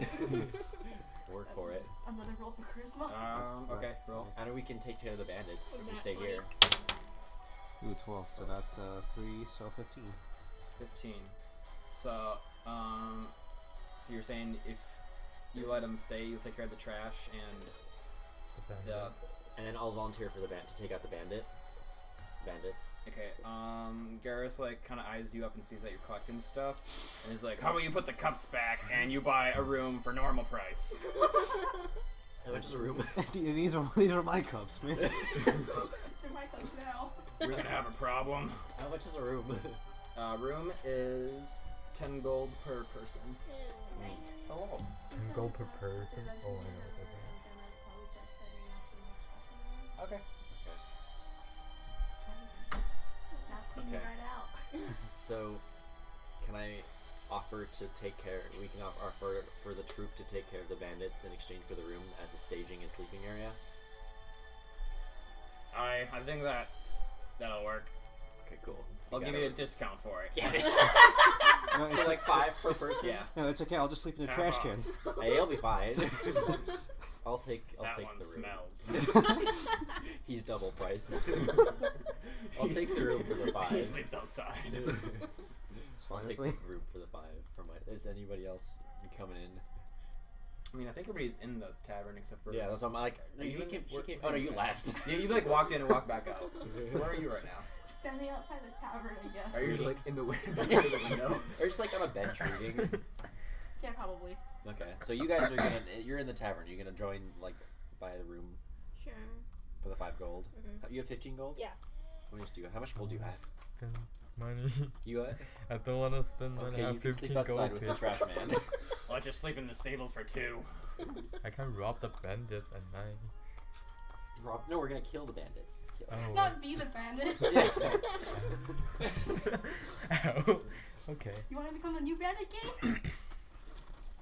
Work for it. Another roll for charisma. Okay, roll. And we can take care of the bandits if we That stay money. here. Ooh, 12, so that's 3, so 15. 15. So, so you're saying if you let them stay, you'll take care of the trash and the... And then I'll volunteer for the band to take out the bandits. Okay, Garrus, like, kind of eyes you up and sees that you're collecting stuff, and he's like, how about you put the cups back and you buy a room for normal price? How much is a room? these are my cups, man. They're my cups now. We're gonna have a problem. How much is a room? Room is 10 gold per person. Nice. Oh. 10 gold per person. Oh my god. Okay. Thanks. Now clean Okay. right out. So, can I offer to take care? We can offer for the troop to take care of the bandits in exchange for the room as a staging and sleeping area. I think that'll work. Okay, cool. I'll give got you a it. discount for it. Yeah. No, It's like 5 per person. Yeah. no, it's okay. I'll just sleep in the Half trash off. can. Hey, he'll be fine. I'll take That the one room. smells. He's double price. I'll take the room for the 5. He sleeps outside. I'll take the Honestly. room for the 5 for my. Is anybody else be coming in? I mean, I think everybody's in the tavern except for... Yeah, that's what I'm like. No, Are you he in- came. She where- came. Oh no, you left. Yeah, you like walked in and walked back out. So where are you right now? Standing outside the tavern, I guess. Are you Reading. like in the window? Or just like on a bench reading. Yeah, probably. Okay, so you guys are gonna. You're in the tavern. You're gonna join like buy the room Sure. for the 5 gold. Mhm. You have 15 gold. Yeah. What do you have? How much gold do you have? Spend money. You got? I don't want to spend money. Okay, I you have can 15 sleep outside gold with the pieces. trash man. Let's just sleep in the stables for 2. I can rob the bandits at night. Rob, no, we're gonna kill the bandits. Kill. Oh. Not be the bandits. Yeah. Ow. Okay. You want to become the new bandit gang?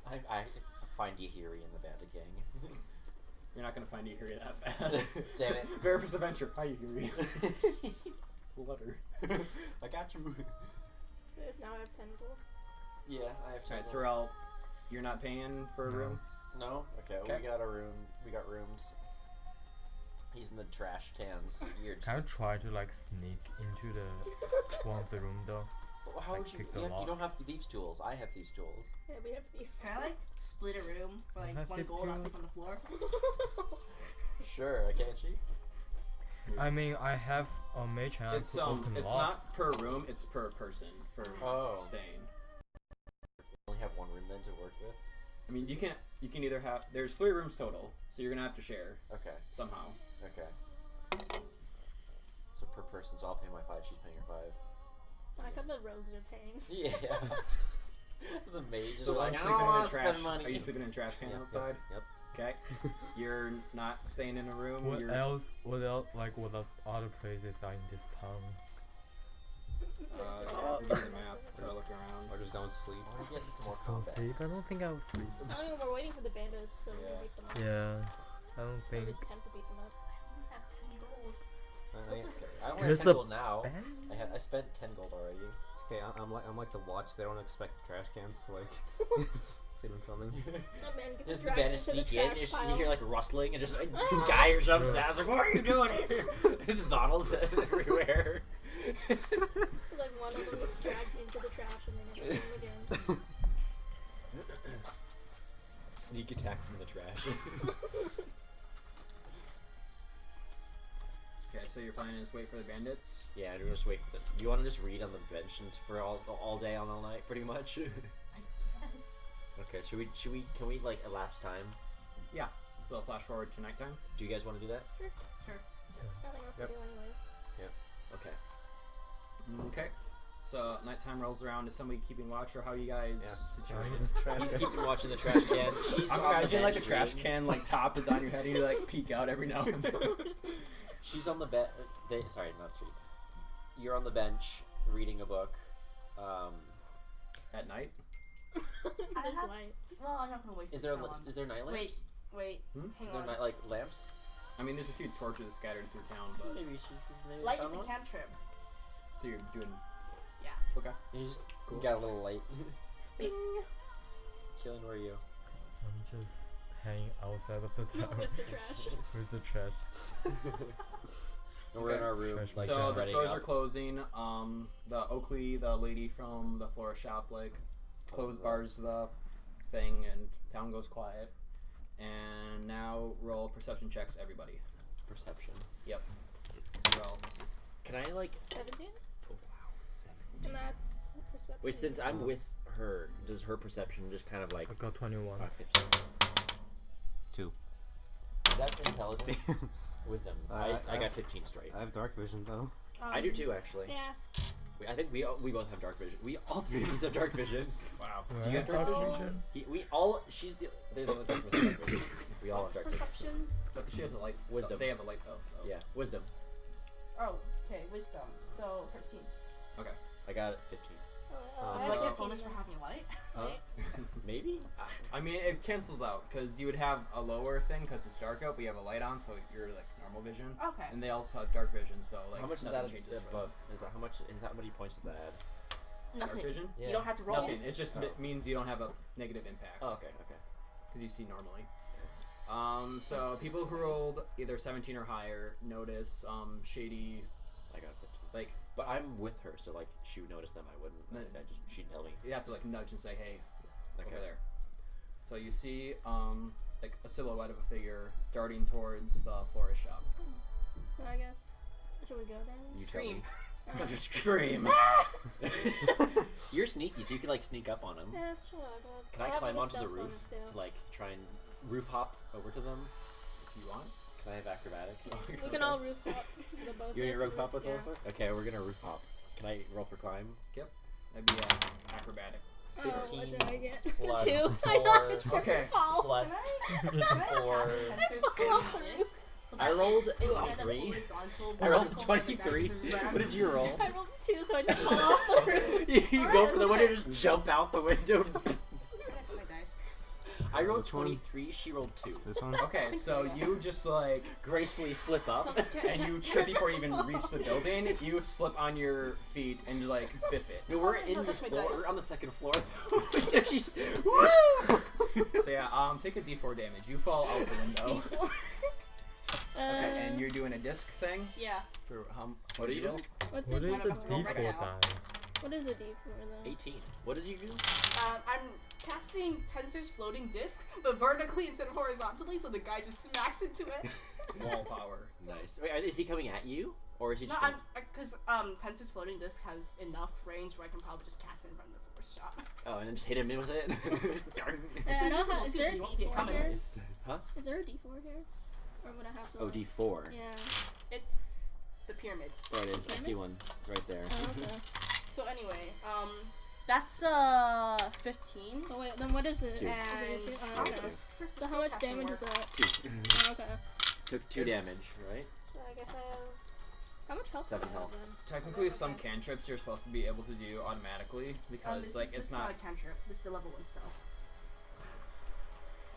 I find Yahiri in the bandit gang. You're not gonna find Yuri that fast. Damn it. Verifus Adventure. Hi, Yuri. Letter. I got you. Yes, now I have 10 gold. Yeah, I have. Alright, Sorrel, you're not paying for a No. room? No. Okay, Okay. we got a room. We got rooms. He's in the trash cans. You're just, Can I try to like sneak into the one of the room though? Well, how like, would you? pick the You lock? don't have thieves' tools. I have thieves' tools. Yeah, we have these. Can I like split a room for I like have 1 it gold? I'll too. sleep on the floor. Sure, can't you? I mean, I have a mage hand It's to open it's locks. not per room, it's per person for Oh. staying. Only have 1 room then to work with. I mean, you can either have there's 3 rooms total, so you're gonna have to share Okay. somehow. Okay. So per person, so I'll pay my 5. She's paying her 5. I thought the rogues are paying. Yeah. The mage is So like, I'm I sleeping don't in want a to trash. spend money. Are you sleeping in a trash can Yep, outside? Yep. Okay. You're not staying in a room. What You're, else? What else? Like what other places are in this town? I'll give you the map to look around. Or just don't sleep. I want to get some more Just don't combat. sleep. I don't think I'll sleep. I don't know, we're waiting for the bandits so we can beat them up. Yeah, I don't Or think. at least attempt to beat them up. I have 10 gold. That's okay. I don't There's have 10 a gold now. Band? I spent 10 gold already. Okay, I'm like the watch. They don't expect the trash cans to like see them coming. That man gets Just the dragged bandits into the sneak in, trash you pile. hear like rustling, and just like Geyer jumps out. I was like, what are you doing here? The bottles everywhere. Like one of them gets dragged into the trash and then never see him again. Sneak attack from the trash. Okay, so your plan is wait for the bandits. Yeah, and just wait for the. You want to just read on the bench and for all day and all night, pretty much. I guess. Okay, can we like elapse time? Yeah. So flash forward to nighttime. Do you guys want to do that? Nothing else Yep. to do anyways. Okay. Okay. So nighttime rolls around. Is somebody keeping watch, or how are you guys situated? He's keeping watching the trash can. She's I'm on the imagining like the bench trash reading. can like top is on your head, and you like peek out every now and then. She's on the bench. Sorry, not street. You're on the bench reading a book. At night. There's have- light. Well, I'm not gonna waste Is this there spell on- is there night lamps? Wait. Hmm? Hang Is there on. night like lamps? I mean, there's a few torches scattered through town, but Maybe Light found is a one? cantrip. so you're doing. Yeah. Okay. You just Cool. got a little light. Bing. Killing, where are you? I'm just hanging outside of the town With the trash. with the trash. And we're in our room. Trash like So that. the ready stores up. are closing. The Oakley, the lady from the florist shop, like closed bars the thing, and town goes quiet. And now roll perception checks, everybody. Perception. Who else? Can I like? 17? And that's perception. Wait, since I'm with her, does her perception just kind of like? I got 21. 15. 2. Is that intelligence? Wisdom. I I- got 15 straight. I have dark vision though. I do too, actually. Yeah. I think we both have dark vision. We all three of us have dark vision. Wow. Do So I you have have dark dark vision? vision? We all. They're the only person with dark vision. We all have dark vision. Perception. But she has a light. Wisdom. They have a light though. So. Yeah, wisdom. Oh, okay. Wisdom. So 13. Okay. I got it 15. I Do have I get 15 bonus for then. having a light? Right? Maybe. I mean, it cancels out because you would have a lower thing because it's dark out, but you have a light on, so you're like normal vision. Okay. And they also have dark vision, so like How much is nothing that changes for above? Is that how much? Is that how many points does that add? them. Dark Nothing. vision? Yeah. You don't have to roll. Nothing. It just Oh. means you don't have a negative impact. Oh, okay, okay. Because you see normally. So people who rolled either 17 or higher notice shady, I got 15. like But I'm with her, so like she would notice them. I wouldn't. No. She'd tell me. you have to like nudge and say, "Hey, Okay. over there." So you see like a silhouette of a figure darting towards the florist shop. So I guess, should we go then? You Scream. Just scream. You're sneaky, so you can like sneak up on them. Yeah, that's true. Can I climb onto the roof to like try and roof hop over to them? If you want. Because I have acrobatics. We can all roof hop. The both You're of gonna us roof hop with yeah. Oliver? Okay, we're gonna roof hop. Can I roll for climb? That'd be acrobatics. Oh, what 15 did I get? plus 2. I 4 know. Okay. Fall. plus Can I 4. ask Spencer's Fall grade through. this? So I that rolled instead of 23. horizontal, I rolled vertical, 23. the guy What did you roll? I rolled 2, so I just fall off the roof. You go for the window, just jump out the window. Can I put my dice? I rolled Which one? 23, she rolled 2. This one? Okay, so you just like Gracefully flip up. and you trip before you even reach the building. You slip on your feet and you like biff it. No, we're Oh, in no, the that's my floor. dice. We're on the second floor. So she's. So yeah, take a D4 damage. You fall out the window. Okay, and you're doing a disc thing Yeah. for What are you doing? What's What it? is a I don't know right D4 now. dice? What is a D4 though? 18. What did you do? I'm casting Tensor's floating disc, but vertically instead of horizontally, so the guy just smacks into it. wall power. Nice. Wait, is he coming at you? Or is he No, just. I'm because Tensor's floating disc has enough range where I can probably just cast it in front of the first shot. Oh, and then just hit him in with it? Darn. I don't invisible have, is too, there so a you won't see it D4 coming. here? Nice. Huh? Is there a D4 here? Or would I have to? Oh, like- D4. Yeah. It's the pyramid. There it is. I see one. It's right there. Oh, okay. So anyway, that's 15. So wait, then what is it? Two. Is And it a two? Oh, Yeah, okay. two. frick, So this how much has to damage is work. that? 2. Oh, okay. Took 2 It's- damage, right? So I guess I have. How much health? 7 do I have health. then? Technically, some Okay. cantrips you're supposed to be able to do automatically because This like is, it's this not. is a cantrip. This is a level 1 spell.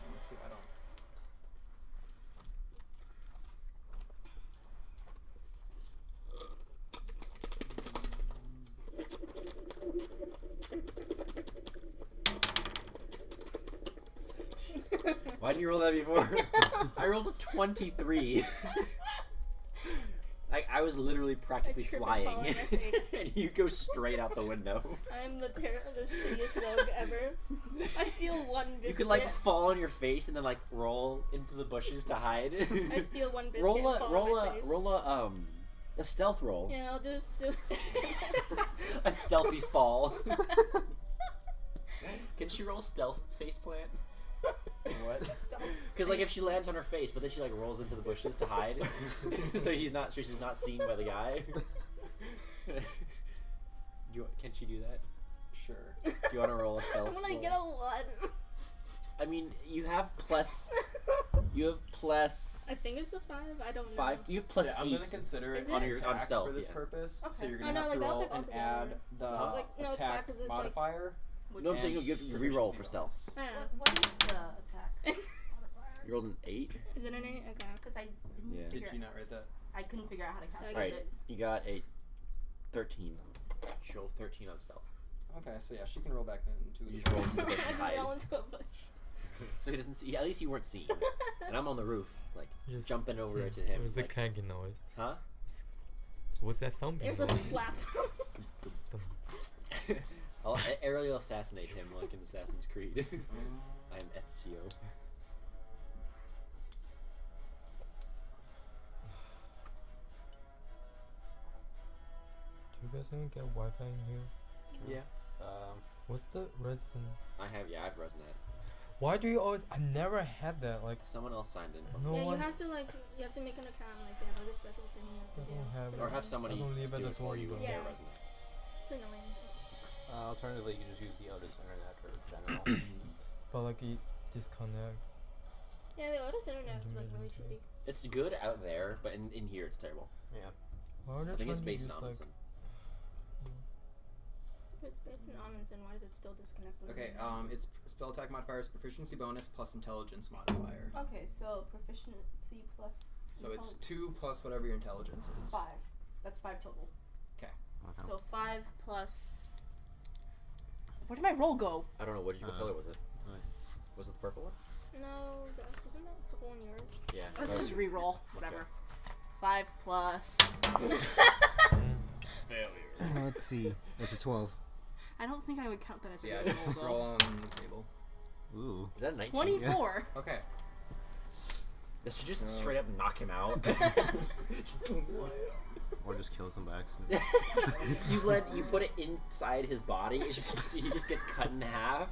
Honestly, I don't. Why didn't you roll that before? I rolled a 23. I was literally practically I trip and flying, fall on my face. and you go straight out the window. I'm the shittiest rogue ever. I steal one biscuit. You could like fall on your face and then like roll into the bushes to hide. I steal one biscuit. roll and fall on my face. a stealth roll. Yeah, I'll just do. A stealthy fall. Can she roll stealth face plant? What? Because like if she lands on her face, but then she like rolls into the bushes to hide, so she's not seen by the guy. Can she do that? Sure. Do you want to roll a stealth? I'm gonna roll? get a 1. I mean, you have plus. You have plus. I think it's a 5. I don't know. 5. You have plus Yeah, I'm 8. gonna consider it Is on it? your On attack stealth, for this yeah. purpose. So Okay. you're Oh, gonna no, have like, to that's roll like and altogether. add the Huh? Like, no, it's attack 5 'cause it's like- modifier. No, I'm saying you have to and re-roll for proficiency bonus. stealth. I don't know. What is the attack? You rolled an 8. Is it an 8? Okay. Because I didn't Yeah. Did figure you not write that? I couldn't figure out how to So I calculate Alright, it. you got a 13. She rolled 13 on stealth. Okay, so yeah, she can roll back into. You just rolled into the I bush and just hide. roll into a bush. So he doesn't see. At least you weren't seen. And I'm on the roof, like Just- jumping over to him. What's the Like, clanking noise? huh? What's that thumping There's a noise? slap. I'll aerial assassinate him like in Assassin's Creed. I'm Ezio. Do you guys even get Wi-Fi in here? Yeah. What's the resident? I have ResNet. Why do you always? I never had that. Like Someone else signed in. no Yeah, you one. have to make an account. Like they have like a special thing you have to I do. don't have It's it. Or have annoying. somebody I don't leave at do the it for door you even. and get Yeah. ResNet. It's annoying. Alternatively, you can just use the Otis internet or general. But like it disconnects. Yeah, the Otis internet's like really shitty. It's good out there, but in here it's terrible. Yeah. Why are they I think it's trying to based in use, like, Amundsen. If it's based in Amundsen, why does it still disconnect? When Okay, you- it's spell attack modifier is proficiency bonus plus intelligence modifier. Okay, so proficiency plus. So it's 2 plus whatever your intelligence is. 5. That's 5 total. Okay. So 5 plus. Where did my roll go? I don't know. What color was it? Was it the purple one? No, wasn't that purple one yours? Yeah. Let's just re-roll. Whatever. 5 plus. Failure. Let's see. That's a 12. I don't think I would count that as a Yeah, re-roll just though. roll on the table. Ooh. Is that a 19? 24. Okay. Does she just So- straight up knock him out? Or just kills him by accident. you put it inside his body. He just gets cut in half.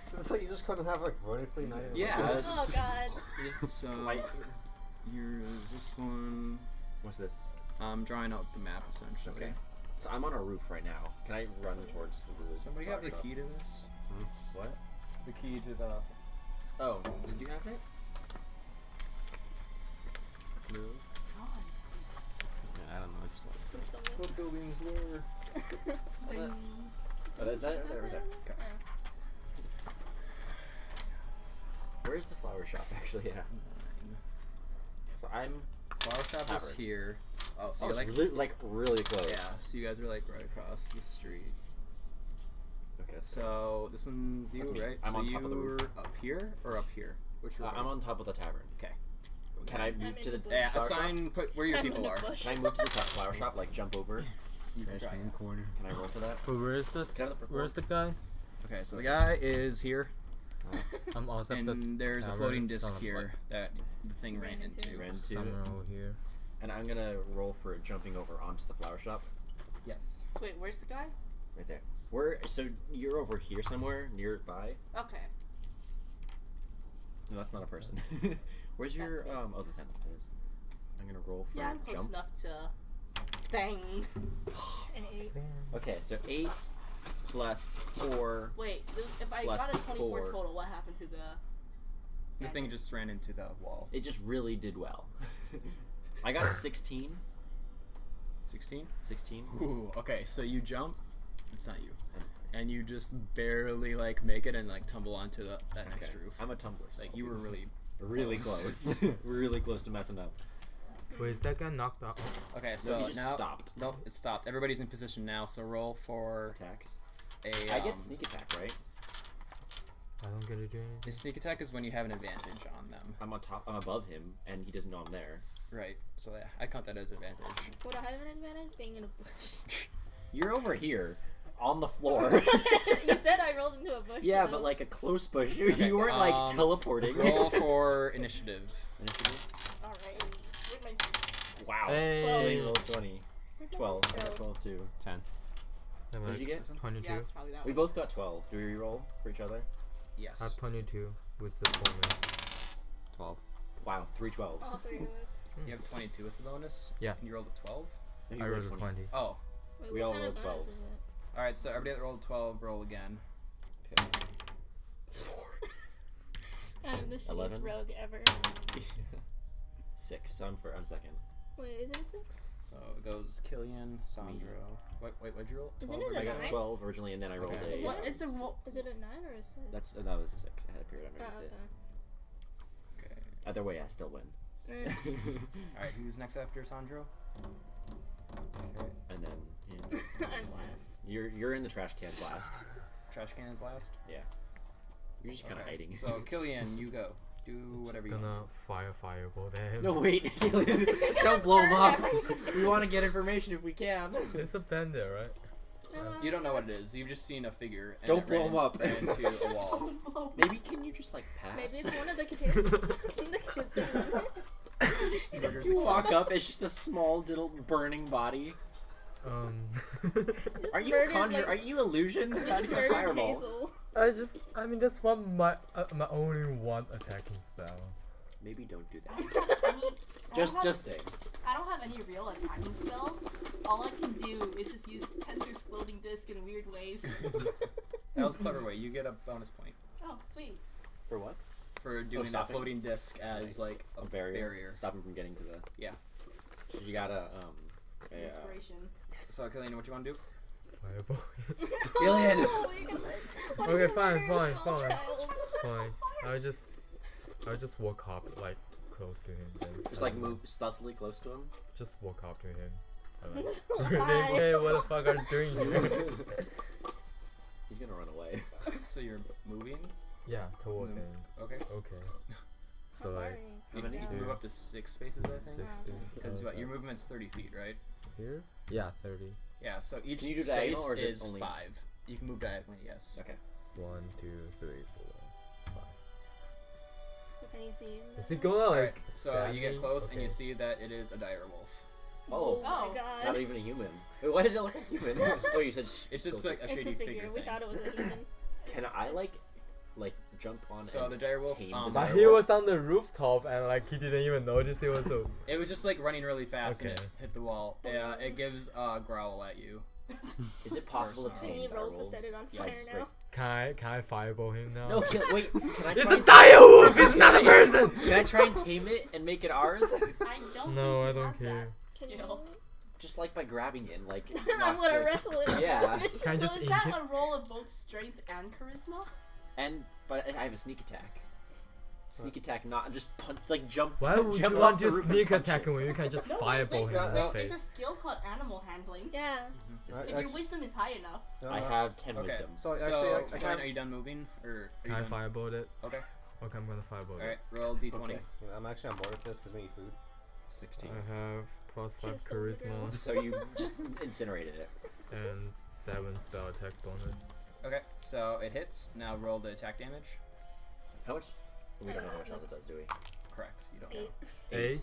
So it's like you just couldn't have like vertically, not even. Yeah. Like, it's Oh god. You just So like. here's this one. What's this? I'm drawing out the map essentially. Okay. So I'm on a roof right now. Can I run towards the roof? Somebody have the Flower shop? key to this? What? The key to the. Oh, did you have it? No. It's on. yeah, I don't know. It's just like, It's still What buildings were? Oh, there's that. There we go. Okay. Yeah. Where's the flower shop actually at? So I'm. Flower shop is Tavern. here. Oh, so Oh, you're it's like. really close. Yeah, so you guys are like right across the street. Okay. That's So this one's you, That's me. right? I'm so on top of the roof. you're up here or up here? Which room? I'm on top of the tavern. Okay. Can I I'm move in to the the bush. Yeah, flower shop? assign put where your I'm in people a are. bush. Can I move to the flower shop? Like jump over? You can trash try can it. corner. Can I roll for that? But where's the Can I have the where's the guy? Okay, so the guy is here, I'm also at the and there's a tavern, floating disc sounds here like that the thing ran into. Ran to. somewhere over here. And I'm gonna roll for jumping over onto the flower shop. Yes. So wait, where's the guy? Right there. So you're over here somewhere nearby? Okay. No, that's not a person. Where's your That's me. oh the 10. I'm gonna roll for Yeah, I'm close jump. enough to. Dang. An 8. Okay, so 8 plus 4. Wait, if I Plus got a 24 4. total, what happened to the? The thing just ran into the wall. It just really did well. I got 16. 16? 16. Ooh, okay, so you jump. It's not you. And you just barely like make it and like tumble onto that next Okay. roof. I'm a tumbler. So Like you were really close. Really close to messing up. Wait, is that guy knocked out? Okay, No, so he just now stopped. Nope, it stopped. Everybody's in position now, so roll for Attacks. a. I get sneak attack, right? I don't get to do anything. The sneak attack is when you have an advantage on them. I'm on top. I'm above him, and he doesn't know I'm there. Right. So yeah, I count that as advantage. Would I have an advantage being in a bush? You're over here, on the floor. You said I rolled into a bush. Yeah, though. but like a close bush. Okay, You weren't like teleporting. Roll for initiative. Initiative? Alright. Where'd my Wow. Hey. Killing roll 20. where'd my 12. dice I got go? 12 too. 10. I'm What did you get? 22. Yeah, it's probably that We one. both got 12. Do we reroll for each other? I have Yes. 22 with the bonus. 12. Wow, 3 12s. All three of us. You have 22 with the bonus. Yeah. And you rolled a 12. No, you I rolled rolled a 20. Oh. Wait, We what all kind of rolled bonus 12s. is it? All right. So everybody that rolled 12, roll again. Okay. I'm the shittiest 11. rogue ever. 6. So I'm second. Wait, is it a 6? So it goes Killian, Sandro. Wait, what'd you roll? Isn't 12 it or a I got 9? 12 originally, and then I rolled Okay. a. Is it What? It's a roll. Is it a 9 or a 6? That was a 6. I had a period Oh, underneath it. Okay. Either way, I still win. okay. All right. Who's next after Sandro? Okay. And then I'm last. you're in the trash can last. Trash can is last. You're just kind of hiding. So Killian, you go. Do whatever you Gonna want. fireball them. No, wait. Don't blow him up. We want to get information if we can. There's a band there, right? You don't know what it is. You've just seen a figure. And Don't it blow ran him up. into a wall. Maybe can you just like Maybe pass? it's one of the kids. The kids. Murders You a walk kid. up, it's just a small little burning body. Are you murdered, conjure? like- Are you illusion? They How just do you murdered fireball? Hazel. I mean, that's one my only one attacking spell. Maybe don't do I that. don't have- Just say. I don't have any real attacking spells. All I can do is just use Kenter's floating disc in weird ways. That was a clever way. You get a bonus point Oh, sweet. For what? for doing that stopping? floating disc as Nice. like A barrier. barrier. Stop him from getting to the. Yeah. So you gotta Inspiration. So Killian, what you want to do? Fireball. Killian. Oh, you're gonna- what if Okay, you fine, murder a fine, small fine. child? Fine. I'll just walk up like close to him. Then Just like move stealthily close to him. Just walk up to him. I'm Just like, lie. hey, what the fuck are you doing here? He's gonna run away. So you're moving. Yeah, towards Mm. him. Okay. Okay. How So far like are you? You, many? you can move up to 6 spaces, I think. 6 feet. Because your movement's 30 feet, right? Here? Yeah, 30. Yeah. So each Can you do space diagonal, or is it is only- 5. You can move diagonally. Yes. Okay. 1, 2, 3, 4, 5. So can you see him? Is he now? gonna Alright, like? so stab you get me? close and you Okay. see that it is a dire wolf. Oh. my Oh. god. Not even a human. Wait, why did it look like human? Oh, you said. It's just like a It's shady a figure figure. We thing. thought it was a human. Can I like jump on? So and the dire wolf, tame um, the But dire he wolf? was on the rooftop and like he didn't even notice it was so. It was just like running really fast and Okay. it hit the wall. Yeah, it gives a growl at you. Is it possible to Can Can tame you dire roll to wolves? set it on Yes, fire great. now? Can I fireball him now? No, wait. Can I It's try? a dire wolf. It's not a person. Can I try and tame it and make it ours? I don't No, think I you don't have care. Can you? skill. Just like by grabbing it and like. I'm knock gonna the- wrestle it. Yeah. Can I So just is that injure? a roll of both strength and charisma? But I have a sneak attack. Sneak attack, not just punch, like jump. Why would jump you off want the to roof and sneak punch attack it. him when you can just No, fireball him in the it's a face? skill called animal handling. Yeah. If your wisdom is high enough. I have 10 Okay. wisdom. So actually, So, I Klein, can. are you done moving? Or are Can you I done? fireball it? Okay. Okay, I'm gonna fireball Alright, it. roll d20. Okay. I'm actually on board with this because we need food. 16. I have plus 5 Should've stolen the charisma girl. So you just incinerated it. and 7 spell attack bonus. Okay, so it hits. Now roll the attack damage. How much? We don't know how much health it does, do we? Correct. You don't 8. know. 8.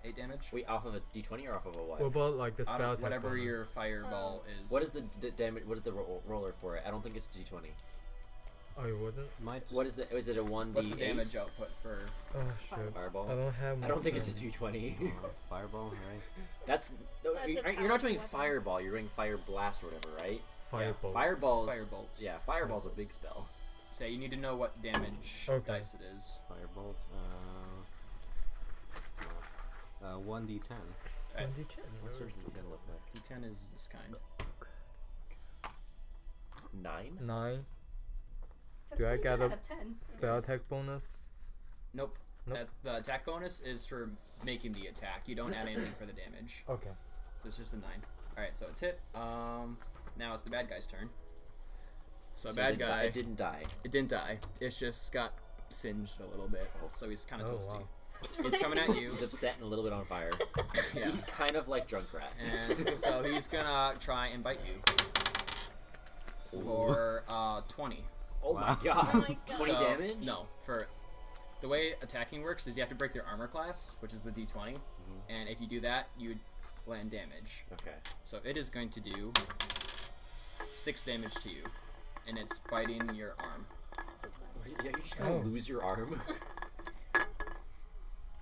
8 damage. Wait, off of a d20 or off of a what? What about like the Out spell of attack whatever bonus? your fireball is. What is the damage? What is the roller for it? I don't think it's d20. Oh, it wasn't. Might What is the? Is it a 1d8? What's the damage output for? Oh shit. Fireball. I don't have. I don't think it's a much 220. fireball, right? That's. No, That's a you're not doing powerful weapon. fireball. You're doing fire blast or whatever, right? Fireball. Fireball's. Firebolt. Yeah, fireball's a big spell. So you need to know what damage Okay. dice it is. Firebolt. 1d10. Right. What sort of D10 look like? D10 is this kind. 9. 9. That's Do I pretty get good a- out of 10. Spell attack bonus. Nope. Nope. The attack bonus is for making the attack. You don't add anything for the damage. Okay. So it's just a 9. Alright, so it's hit. Now it's the bad guy's turn. So, bad guy. It didn't die. It didn't die. It's just got singed a little bit. So he's kind of Oh, toasty. wow. He's coming at you. He's upset and a little bit on fire. Yeah. He's kind of like Junkrat. And so he's gonna try and bite you. For 20. Oh my Wow. god. Oh my god. 20 So- damage? No. For the way attacking works is you have to break your armor class, which is the D20. And if you do that, you land damage. Okay. So it is going to do 6 damage to you. And it's biting your arm. Yeah, you're just gonna Oh. lose your arm.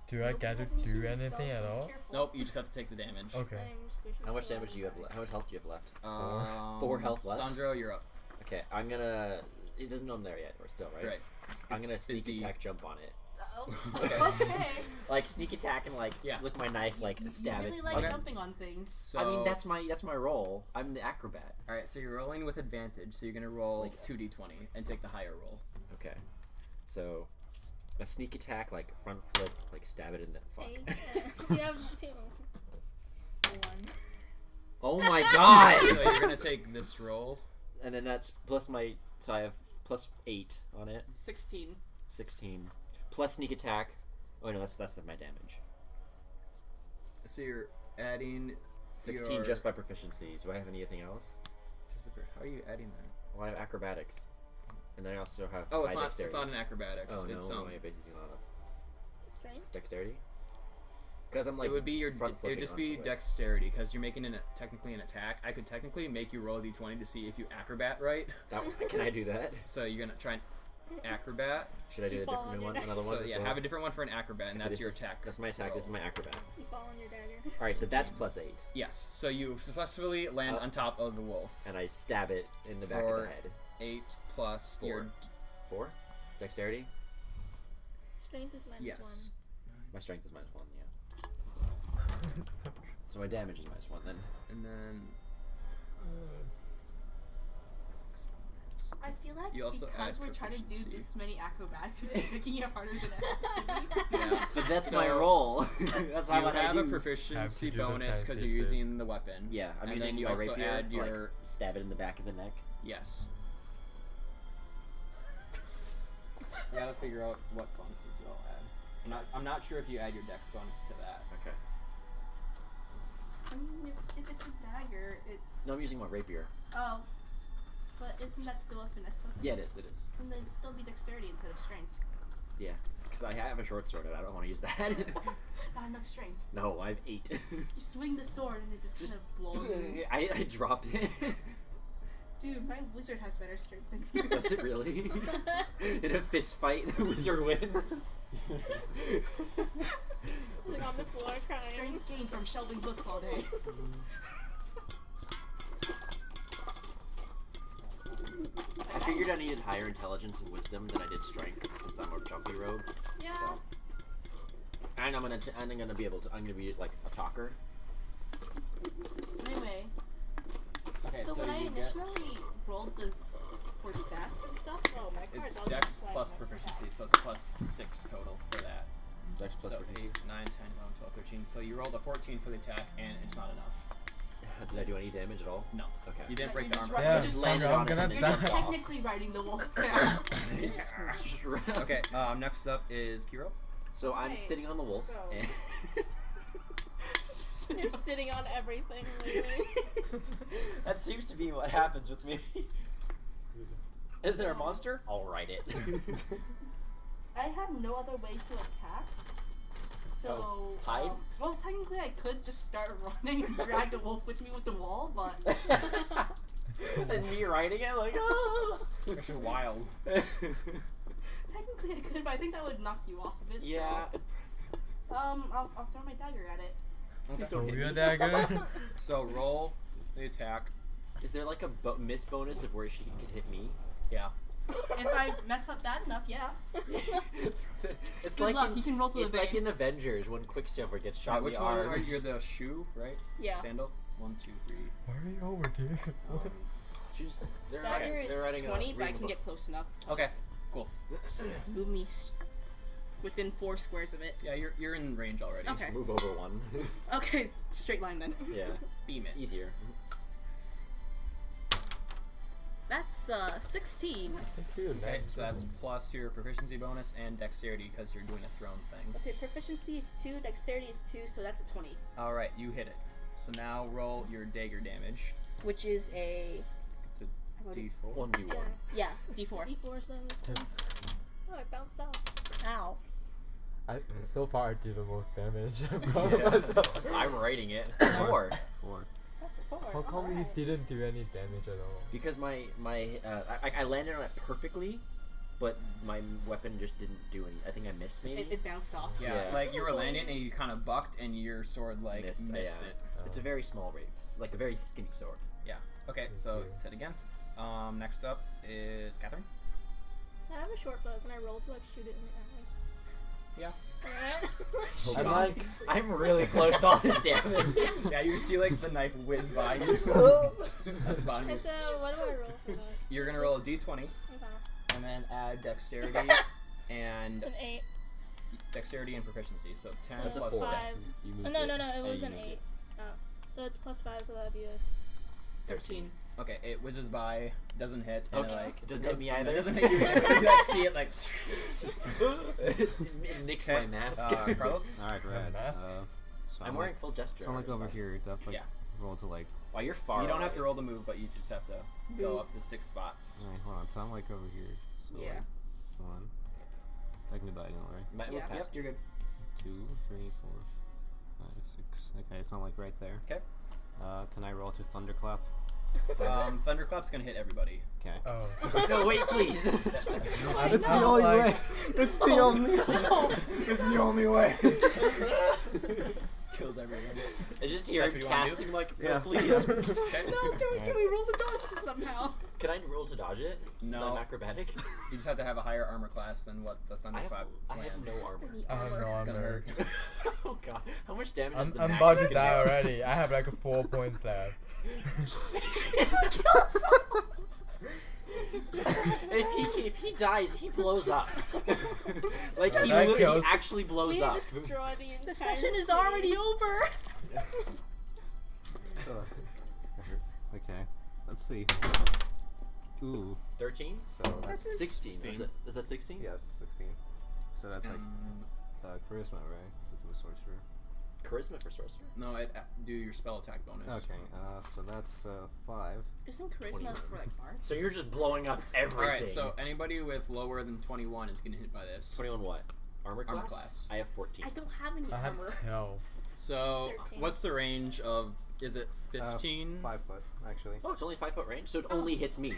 Do I get to Hasn't do used the anything spell, at so all? careful. Nope, you just have to take the damage. Okay. I'm squishing How much so damage do you have left? How much health do you have left? 4 health left? Sandro, you're up. Okay, I'm gonna. It doesn't know I'm there yet, or still, right? Right. I'm It's gonna sneak busy. attack jump on it. Okay. Like sneak attack and like Yeah. with my knife like You stab really it. like Okay. jumping on things. So, I mean that's my role. I'm the acrobat. Alright, so you're rolling with advantage, so you're gonna roll Like- 2d20 and take the higher roll. Okay. So a sneak attack, like front flip, like stab it in the fuck. 8. You have 2. 1. Oh my god! So you're gonna take this roll. And then that's plus my so I have plus 8 on it. 16. 16. Plus sneak attack. Oh no, that's my damage. So you're adding 16 your... just by proficiency. Do I have anything else? How are you adding that? Well, I have acrobatics. And then I also have Oh, it's high not. dexterity. It's not an acrobatics. Oh no, it's what am I basically on Strength? dexterity? Because I'm like it would be your. front It would flipping just be onto it. dexterity because you're making technically an attack. I could technically make you roll a d20 to see if you acrobat right. Can I do that? So you're gonna try and acrobat. Should I do You a fall different on one? your Another one? So as yeah, well? have a different one for an acrobat, and Okay, that's this your is- attack. That's my attack. This is my acrobat. You fall on your dagger. All right, so that's plus 8, Yes. So you successfully land on top of the wolf. and I stab it in the back of For- the head. 8 plus 4. your 4? Dexterity? Strength is -1. yes. My strength is -1, yeah. So my damage is -1 then. And then I feel like You also because add we're trying to do proficiency. this many acrobats, we're just making it harder than it has to be. yeah. But that's So, my role. That's You how I have a do. proficiency Have to do the bonus because you're fancy using the weapon. Yeah, I'm and using then you my also rapier add to, like, your stab it in the back of the neck. yes. I gotta figure out what bonuses you all add. I'm not sure if you add your dex bonus to that. Okay. I mean, if it's a dagger, it's... No, I'm using my rapier. Oh. But isn't that still a finesse weapon? Yeah, it is. It is. And then it'd still be dexterity instead of strength. Yeah, because I have a short sword and I don't want to use that. Not enough strength. No, I have 8. Just swing the sword and it just kind of blows you. I drop it. Dude, my wizard has better strength than you. Does it really? In a fist fight, the wizard wins. Like on the floor crying. Strength gained from shelving books all day. I figured I needed higher intelligence and wisdom than I did strength since I'm a jumpy rogue. Yeah. So. And I'm gonna be able to. I'm gonna be like a talker. Anyway, Okay, so when I you get initially rolled this for stats and stuff, oh my it's card, dex plus proficiency, so it's plus 6 total for that. Dex plus So proficiency. 8, 9, 10, 11, 12, 13. So you rolled a 14 for the attack, and it's not enough. Did I do any damage at all? No. Okay. You didn't Yeah, break you're the just armor. right- Yeah, you just landed Sandra, on I'm it gonna and then You're just just die. technically riding the wolf now. It's just- Okay, next up is Kiro. So I'm Right, sitting on the wolf. so- And You're sitting on everything, literally. that seems to be what happens with me. Is there a monster? I'll write it. I had no other way to attack. So, hide? Well, technically I could just start running and drag the wolf with me with the wall, but And me writing it like, oh. Actually wild. Technically I could, but I think that would knock you off of it. Yeah. So, I'll throw my dagger at it. Please Throw don't hit your me. dagger. So roll the attack. Is there like a miss bonus of where she can hit me? Yeah. If I mess up bad enough, yeah. It's Good like luck, you can roll to it's like evade. in Avengers when Quicksilver gets shot in Which the one arm. are you? The shoe, right? Yeah. Sandal. 1, 2, 3. Hurry over, dude. She's, they're Dagger writing, is they're writing 20, a but I reading can book. get close enough. Okay. Cool. Move me within 4 squares of it. Yeah, you're in range already. Okay. Move over one. Okay, straight line then. Yeah. Beam it. Easier. That's 16. Okay, so that's plus your proficiency bonus and dexterity because you're doing a thrown thing. Okay, proficiency is 2, dexterity is 2, so that's a 20. All right, you hit it. So now roll your dagger damage. Which is a... It's a How about it? D4. 1d1. Yeah, D4. D4 so this sense. Oh, I bounced off. Ow. So far, I do the most damage. I'm writing it. 4. 4. That's a 4. How come you Alright. didn't do any damage at all? Because I landed on it perfectly, but my weapon just didn't do any. I think I missed maybe. It bounced off. Yeah, Yeah. like you were landing and you kind of bucked and your sword like missed yeah. it. It's a very small raise, like a very skinny sword. Yeah. Okay, so it's hit again. Next up is Catherine. I have a short bow. Can I roll to like shoot it in the eye? Yeah. Alright. I'm like, I'm really close to all this damage. Yeah, you see like the knife whiz by you. At the bottom. Okay, so what do I roll for that? You're gonna roll a d20 Okay. and then add dexterity and It's an 8. dexterity and proficiency. So 10 That's a plus 4. 5. You Oh, moved no, it. no, no, it Yeah, was you an moved 8. it. Oh. So it's plus 5, so that'd be a 13. Okay, it whizzes by, doesn't hit, and Okay. it like Doesn't hit me either. It doesn't hit you. You like see it like. It nicks my mask. Carlos. Alright, right. mask? So I'm wearing full gesture. So I'm like over stuff. here. Do I have to like Yeah. roll to like. Wow, you're far. You don't have away. to roll the move, but you just have to go Move. up to 6 spots. Alright, hold on. So I'm like over here. So Yeah. like 1. Technically diagonal, right? Might move Yeah. Yep, past. you're good. 2, 3, 4, 5, 6. Okay, it's not like right there. Okay. Can I roll to thunderclap? Thunderclap's gonna hit everybody. Okay. oh. No, wait, please. It's the I'm only like- way. It's the only way. It's the only way. Kills everyone. I just hear Is that him what you wanna do? casting like, Yeah. please. Okay. No, can we roll the dodge somehow? Can I roll to dodge it? Since No. I'm acrobatic. You just have to have a higher armor class than what the I thunderclap have lands. no armor. I have no It's gonna armor. hurt. Oh god, how much damage is I'm, the I'm max about you to can die do? already. I have like 4 points left. If he dies, he blows up. Like he That literally kills. actually blows We up. destroy the entire The session is city. already over. Okay. Let's see. Ooh. 13? So that's 16. Is that 16? yes, 16. So that's like charisma, right? So to a sorcerer. Charisma for sorcerer? No, do your spell attack bonus. Okay. So that's 5. Isn't charisma for like bards? So you're just blowing up everything. Alright, so anybody with lower than 21 is getting hit by this. 21 what? Armor class? Armor class. I have 14. I don't have any I have armor. 12. So, 13. what's the range of, is it 15? 5 foot, actually. Oh, it's only 5 foot range, so it only hits me.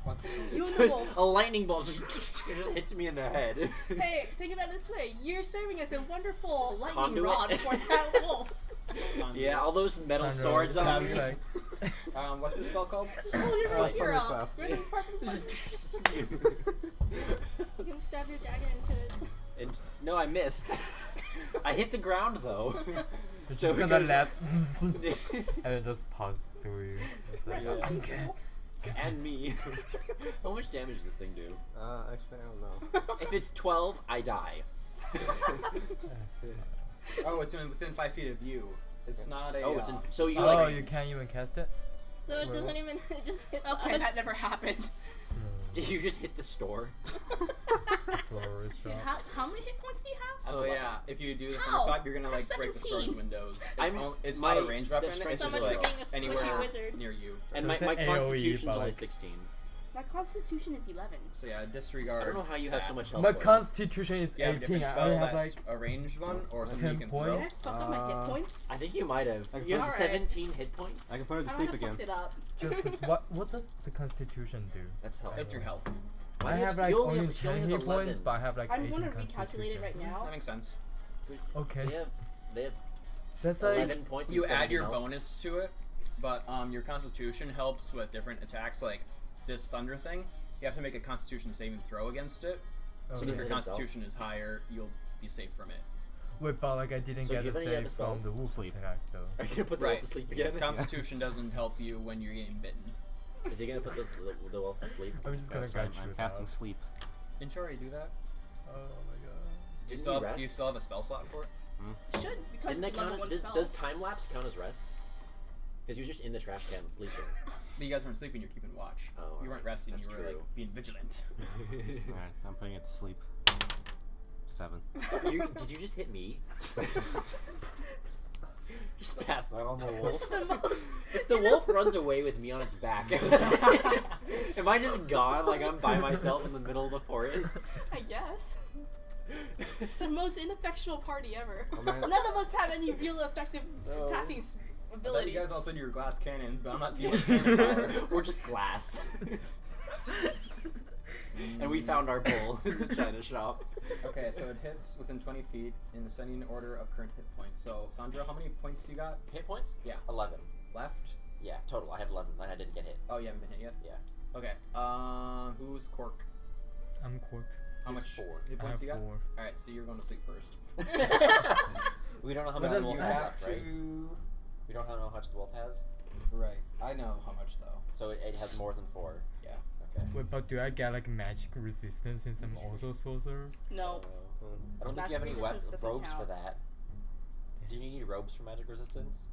What's it? You So and the it's- wolf. a lightning bolt just hits me in the head. Hey, think about it this way. You're serving as a wonderful lightning Conduit? rod for that wolf. Yeah, all those metal Sandra, swords it on sounds me. like What's the spell called? Just hold your finger up. thunderclap. You're the perfect person. You can stab your dagger into it. And, no, I missed. I hit the ground though. it's So just it gonna goes- let and it just pass through you. It's like, Rest in peace, wolf. And me. How much damage does this thing do? Actually, I don't know. If it's 12, I die. Oh, it's within 5 feet of you. It's not a. Oh, it's in. So you oh, like you can't even cast it? So it doesn't even, it just hits Okay, us. that never happened. you just hit the store. Floor is Dude, shot. how many hit points do you have? So yeah, if you do the How? thunderclap, you're gonna I have like break the 17. store's windows. It's my- not a ranged weapon. the strength It's is just Someone's zero. like freaking a squishy anywhere wizard. near you. And So my, it's my an AoE, constitution's but only like- 16. My constitution is 11. So yeah, I disregard. don't know how you have so much health My points. constitution is You have a 18. different I spell only have that's like a ranged one, or something you 10 can Did throw. I fuck up my hit points? I think you might have. I can You have put- 17 hit points? I can put her to I might sleep have again. fucked it up. Justus. What does the constitution do? That's health. It's your health. Why I do you have like you only she only 10 has hit 11. points, but I have like I'm 18 gonna recalculate it right That now. makes sense. Okay. They have That's like 11 points. and You add 17 your health. bonus to it, but your constitution helps with different attacks, like this thunder thing. You have to make a constitution saving throw against it. So okay. if your hit himself? constitution is higher, you'll be safe from it. Wait, but like I didn't So get do a you have any other save from spells? the wolf Sleep. attack though. Are you gonna put the Right. wolf to sleep again? Constitution doesn't help you when you're getting bitten. Is he gonna put the wolf to sleep? I'm just gonna Yes, catch I'm you. casting sleep. Didn't you already do that? Oh my god. Do you, Didn't still we have, rest? do you still have a spell slot for it? Should, because Didn't that it's level count? 1 Does, spell. does time lapse count as rest? Because you're just in the trash can sleeping. But you guys weren't sleeping, you're keeping watch. Oh, You weren't alright. resting, That's you were true. like being vigilant. Alright, I'm putting it to sleep. 7. Did you just hit me? Just pass out on the This wolf. is the most. If the wolf runs away with me on its back, am I just gone? Like I'm by myself in the middle of the forest? I guess. It's the most ineffectual party ever. Oh, man. None of us have any real effective No. attacking I thought abilities. you guys all said you were glass cannons, but I'm not seeing cannon power. We're just glass. And we found our bull in the china shop. Okay, so it hits within 20 feet in ascending order of current hit points. So, Sandra, how many points you got Hit points? Yeah. 11. left? Yeah, total. I have 11. I didn't get hit. Oh, you haven't been hit yet? Yeah. Okay, who's Cork? I'm Cork. How He's much 4. hit I points have you got? 4. Alright, so you're going to sleep first. We don't know how So much the you wolf have has left, to... right? We don't know how much the wolf has. Right. I know how much, though. So it has more than 4. Yeah. Okay. Wait, but do I get like magic resistance since I'm also sorcerer? No. I don't think you Magic have any resistance doesn't robes for count. that. Do you need robes for magic resistance?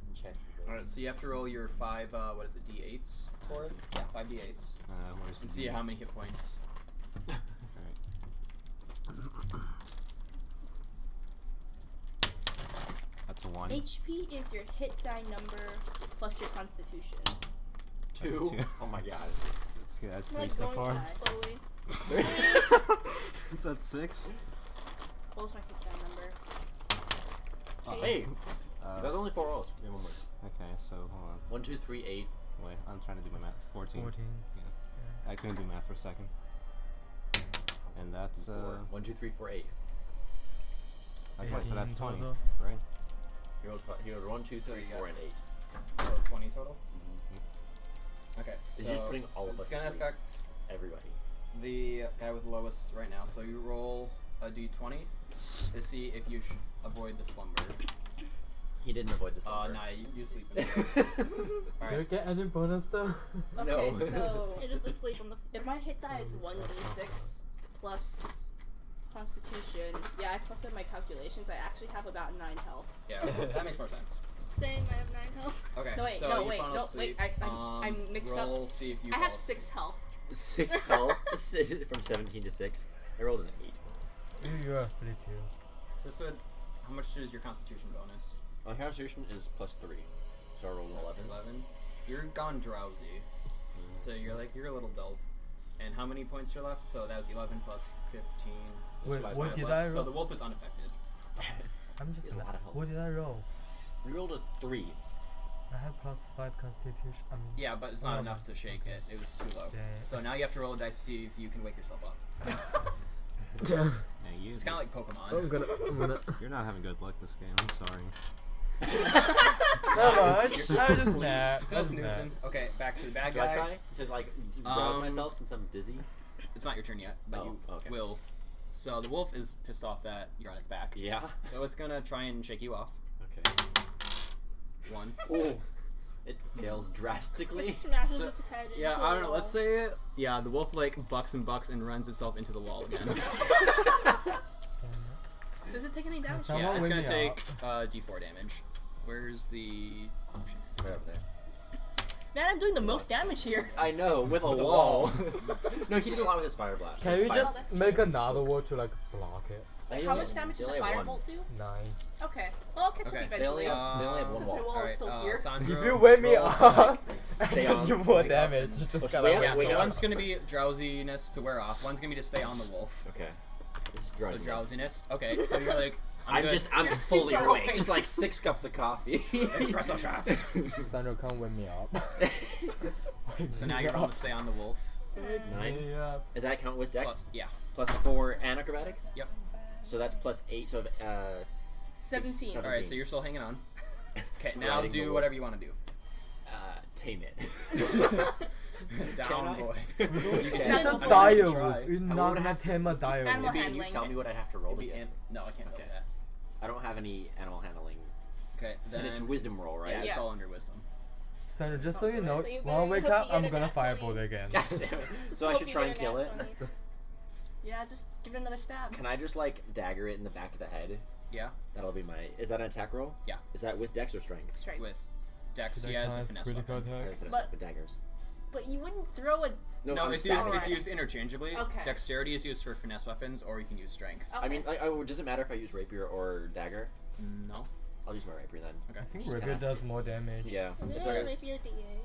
Enchant your robes. Alright, so you have to roll your 5, what is it, d8s for it? Yeah, 5 d8s. Where's And the see how many hit points. That's a 1. HP is your hit die number plus your constitution. 2? That's 2. Oh my god. Let's get that's We're 3 like so going far. slowly. That's 6. What was my hit die number? Hey! Uh, That's only 4 rolls. Give me one more. okay, so hold on. 1, 2, 3, 8. Wait, I'm trying to do my math. 14. 14. I couldn't do math for a second. And that's 1, 2, 3, 4, 8. okay, so that's 20, total. right? He rolled 1, 2, 3, So you 4, got- and 8. So 20 total? Okay, so He's just putting all of us it's to gonna sleep. affect Everybody. the guy with the lowest right now. So you roll a d20 to see if you avoid the slumber. He didn't avoid this number. Nah, you sleep in it. Do I Alright, get any bonus though? Okay, No. so You're just asleep on the if my hit die is 1d6 plus constitution, yeah, I fucked up my calculations. I actually have about 9 health. yeah, that makes more sense. same. I have 9 health. Okay, No, wait, so no, you wait, fall no, asleep. wait, I'm mixed up. roll, see if you I fall have asleep. 6 health. 6 health from 17 to 6. I rolled an 8. You're asleep too. So this would, how much is your constitution bonus? My constitution is plus 3. So I rolled an 11. 11. You're gone drowsy. So you're a little dull. And how many points are left? So that was 11 plus 15. Wait, There's what 5 did left. I So roll? the wolf is unaffected. I'm just It's a lot of help. What did I roll? We rolled a 3. I have plus 5 constitution. I mean, Yeah, but it's not Oh, enough to shake it. It was too low. Yeah, yeah. So now you have to roll a dice to see if you can wake yourself up. Yeah, you, It's kind of like Pokemon. I'm gonna. you're not having good luck this game. I'm sorry. No, I just mad. Still snoozing. Okay, back to the bad Do I guy. try to rouse Um, myself since I'm dizzy? It's not your turn yet, but Oh, you okay. will. So the wolf is pissed off that you're on its back. Yeah. So it's gonna try and shake you off. Okay. 1. Oh. It fails drastically. It smashes So- its head into Yeah, the I don't know. wall. Let's say it. Yeah, the wolf bucks and bucks and runs itself into the wall again. Does it take any damage? Someone Yeah, it's wake gonna me take up. d4 damage. Where's the? Right over there. Man, I'm doing the most damage here. I know, with a With a wall. wall. No, he did a lot with his fire blast. Can we Fire- just make another wall to like block it? Wait, how much damage did the firebolt do? 9. Okay. Well, I'll catch up Okay. They only eventually. have one Since my wall. wall is still here. Sandro, If you wake me roll up, Stay I on. do more Wake up. damage. You just Oh, so gotta wake up, wake Yeah, wake so up. one's gonna be drowsiness to wear off. One's gonna be to stay on the wolf. Okay. This is So drowsiness. drowsiness. Okay, so you're like, I'm good. fully super awake. awake. Just like 6 cups of coffee. Espresso shots. Sandro, come wake me up. So now you're able to stay on the wolf. 9. Yeah. Does that count with dex? Yeah. Plus 4 and acrobatics? Yep. So that's plus 8. So 17. Seven. All right, so you're still hanging on. Okay, now Riding the do wolf. whatever you want to do. Tame it. Down, I? boy. It's It's not a a try. dire wolf. Try. You're I not would gonna have to tame a dire Animal wolf. Maybe you handling. tell me what I have to roll to Maybe get. no, I can't get that. I don't have any animal handling. Okay, Then then it's a wisdom roll, right? Yeah, it's Yeah. all under wisdom. Sandro, just so you know, So you when I better wake hope up, you get I'm a gonna nat 20. firebolt again. God damn it. So I Hope should you try get and a kill nat it. 20. Yeah, just give it another stab. Can I just like dagger it in the back of the head? Yeah, That'll be my. Is that an attack roll? Yeah. Is that with dex or strength? Straight. with Dex, Should he I has a cast finesse critical weapon. I attack? have finesse But- with daggers. But you wouldn't throw a. No, I'm it's used, stabbing. it's used interchangeably. Okay. Dexterity is used for finesse weapons, or you can use strength. Okay. I mean, does it matter if I use rapier or dagger? No. I'll use my rapier then. Okay. I think Just rapier kinda- does more damage. Yeah. Isn't It it does. rapier DA?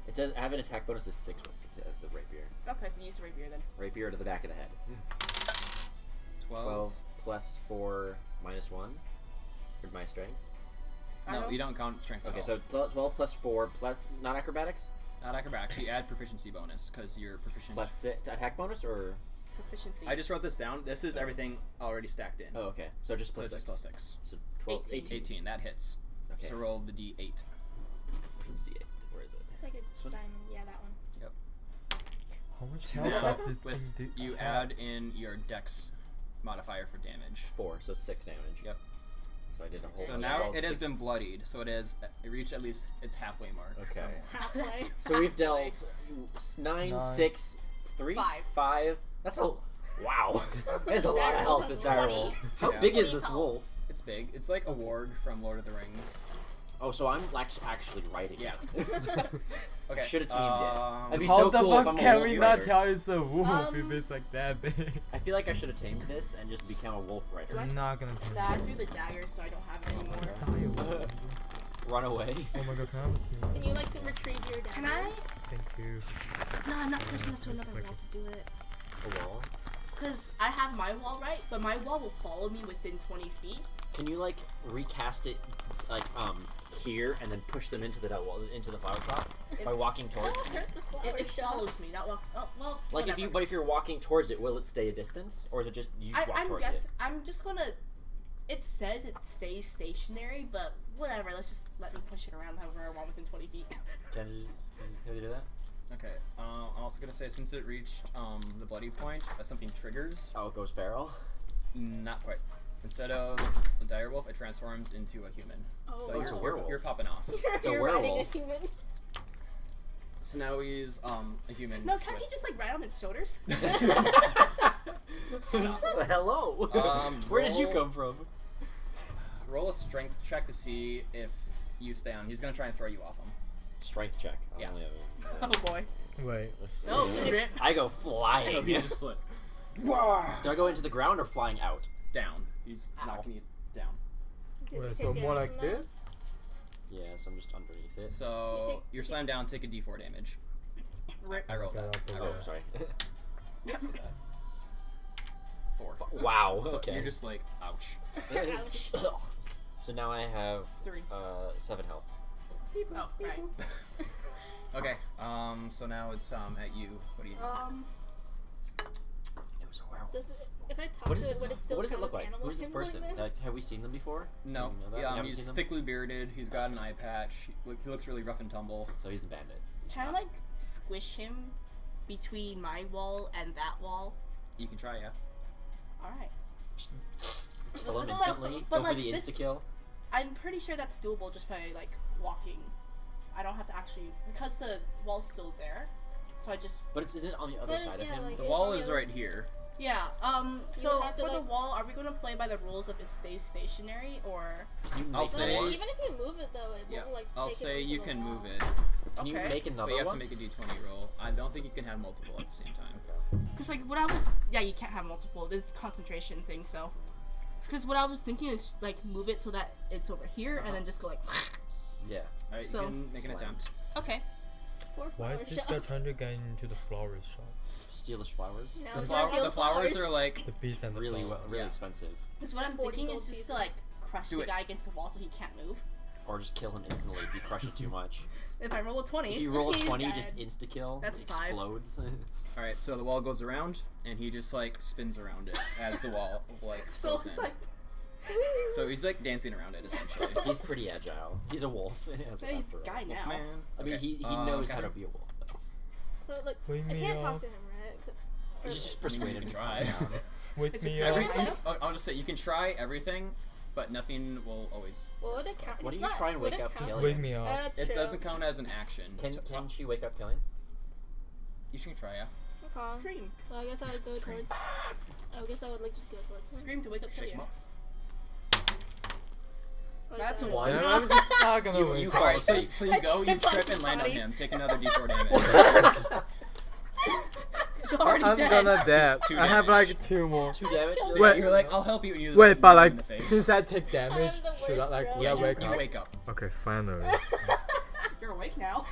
It does. I have an attack bonus of 6 with the rapier. Okay, so use the rapier then. Rapier to the back of the head. 12 plus 4 minus 1 for my strength. I No, don't- you don't count strength at Okay, all. so 12 plus 4 plus not acrobatics Not acrobatics. You add proficiency bonus because you're proficient. plus 6 attack bonus or Proficiency. I just wrote this down. This is everything already stacked in. oh okay, so just so plus it's 6. just plus 6. So 12, 18. 18. That hits. Okay. So roll the d8. Which one's D8? Where is it? It's like This a one? diamond. Yeah, that one. How much Now, health does this with thing do? you add in your dex modifier for damage. 4, so 6 damage. Yep. So I did a whole. So now solid it has 6. been bloodied. So it has reached at least its halfway mark. Okay. Halfway. So we've dealt 9, Nine. 6, 3, Five. 5. That's a wow. There's a lot of health this That's dire wolf. How Yeah. big is 20 this health. wolf? It's big. It's like a warg from Lord of the Rings. Oh, so I'm actually writing. Yeah. it. Okay. Should've teamed it. That'd be How so the cool if fuck I'm a can wolf we rider. not tell it's a wolf if Um, it's like that big? I feel like I should have tamed this and just become a wolf rider. Do I I'm not gonna tell Nah, I threw the dagger, so I don't have it anymore. Dire wolf. Run away. Oh my god, can I have a sneak? Can you like retrieve your dagger? Can I? Thank you. No, I'm not close enough to another wall to do it. A wall. Because I have my wall right, but my wall will follow me within 20 feet. Can you like recast it, like here, and then push them into the wall, into the flower shop by walking towards? Don't hurt the flower It shop. follows me, not walks. Oh, well. Like whatever. if you're walking towards it, will it stay a distance, or is it just you walk I'm towards it? I'm just gonna. It says it stays stationary, but whatever. Let's just let me push it around however I want within 20 feet. Can you do that? Okay. I'm also gonna say since it reached the bloody point, something triggers. Oh, it goes feral. Not quite. Instead of the dire wolf, it transforms into a human. Oh, So it's a wow. werewolf. You're popping off. It's a You're riding a werewolf. human. So now he's a human. No, can't with- he just like ride on its shoulders? Hello. Where did you roll- come from? Roll a strength check to see if you stay on. He's gonna try and throw you off him. Strength check. I Yeah. only have Oh boy. Wait. No, rip. I go flying. So he's just like Do I go into the ground or flying out? down. He's Ow. knocking you down. Does he Wait, take so more damage like from that? this? Yes, I'm just underneath it. So You take- you're slammed down. Take a D4 damage. Rip. I rolled Okay, that. I'll I put rolled Oh, sorry. 4. Wow. So Okay. you're just like, ouch. Ouch. So now I have 3. 7 health. Oh, right. Okay. So now it's at you. What do you do? It was a werewolf. Does it, if I talk What to is it, would it still what does it count look as like? animal Who's this person? handling then? Have we seen them before? No. Do we know that? We Yeah, haven't he's seen them? thickly bearded. He's got an eye patch. He looks really rough and tumble. So he's the bandit. Can I like squish him between my wall and that wall? You can try, yeah. Alright. Kill him But, instantly. but, Go like, for the this- insta kill. I'm pretty sure that's doable just by like walking. I don't have to actually because the wall's still there. So I just But isn't it on the other But, side of yeah, him? like- The It's wall on the is other- right here. yeah. So would have to, for the like- wall, are we gonna play by the rules of it stays stationary or? Can you I'll make But say- more? even if you move it though, it Yeah. won't like I'll take it say onto you the can wall. move it, Can you Okay. make but another you have one? to make a D20 roll. I don't think you can have multiple at the same time. Because like what I was, yeah, you can't have multiple. There's concentration thing. So Because what I was thinking is like move it so that it's over here and then just go like. Yeah. Alright, So- you can make an Slam. attempt. Okay. Poor Why is flower this shop. guy trying to get into the florist shop? Steal the flowers. Now The, he's gonna steal the flowers flowers. are like The bees and the Really, flowers. really Yeah. expensive. Because what I'm 40 thinking gold is just to pieces. like crush Do the it. guy against the wall so he can't move. Or just kill him instantly if you crush it too much. If I roll a 20, If you roll a He's 20, dead. just insta kill. That's it 5. explodes. alright, so the wall goes around and he just like spins around it as the wall like so goes it's in. like So he's like dancing around it essentially. He's pretty agile. He's a wolf. As he's after all. a guy now. Man. I mean, Okay. he knows how to Catherine? be a wolf. Though. So like, Wake I me can't talk up. to him, right? You Or, just I mean, persuade you him can to try. calm down. Wake Is me it up. every- I'll just say you can try everything, but nothing will always. well, would it count? Why It's don't you not- try and would wake it up count? Killian? Wake me up. That's It true. doesn't count as an action. Can she wake up Killian? You can try, yeah. Okay. Scream. So I guess I would go towards. I guess I would like just go towards him. Scream to wake up Shake him Killian. up. What is That's that? a one. Yeah, I'm just not gonna wake you up. Alright, so you I go, you trip on trip his and land on body. him. Take another d4 damage. He's already I'm dead. gonna dead. Two I have damage. like 2 more. 2 damage? So Wait. you're like, I'll help you. And you Wait, but him like, in the face. since I take damage, I'm the should I worst like, girl would I ever. wake You up? wake up. Okay, finally. You're awake now.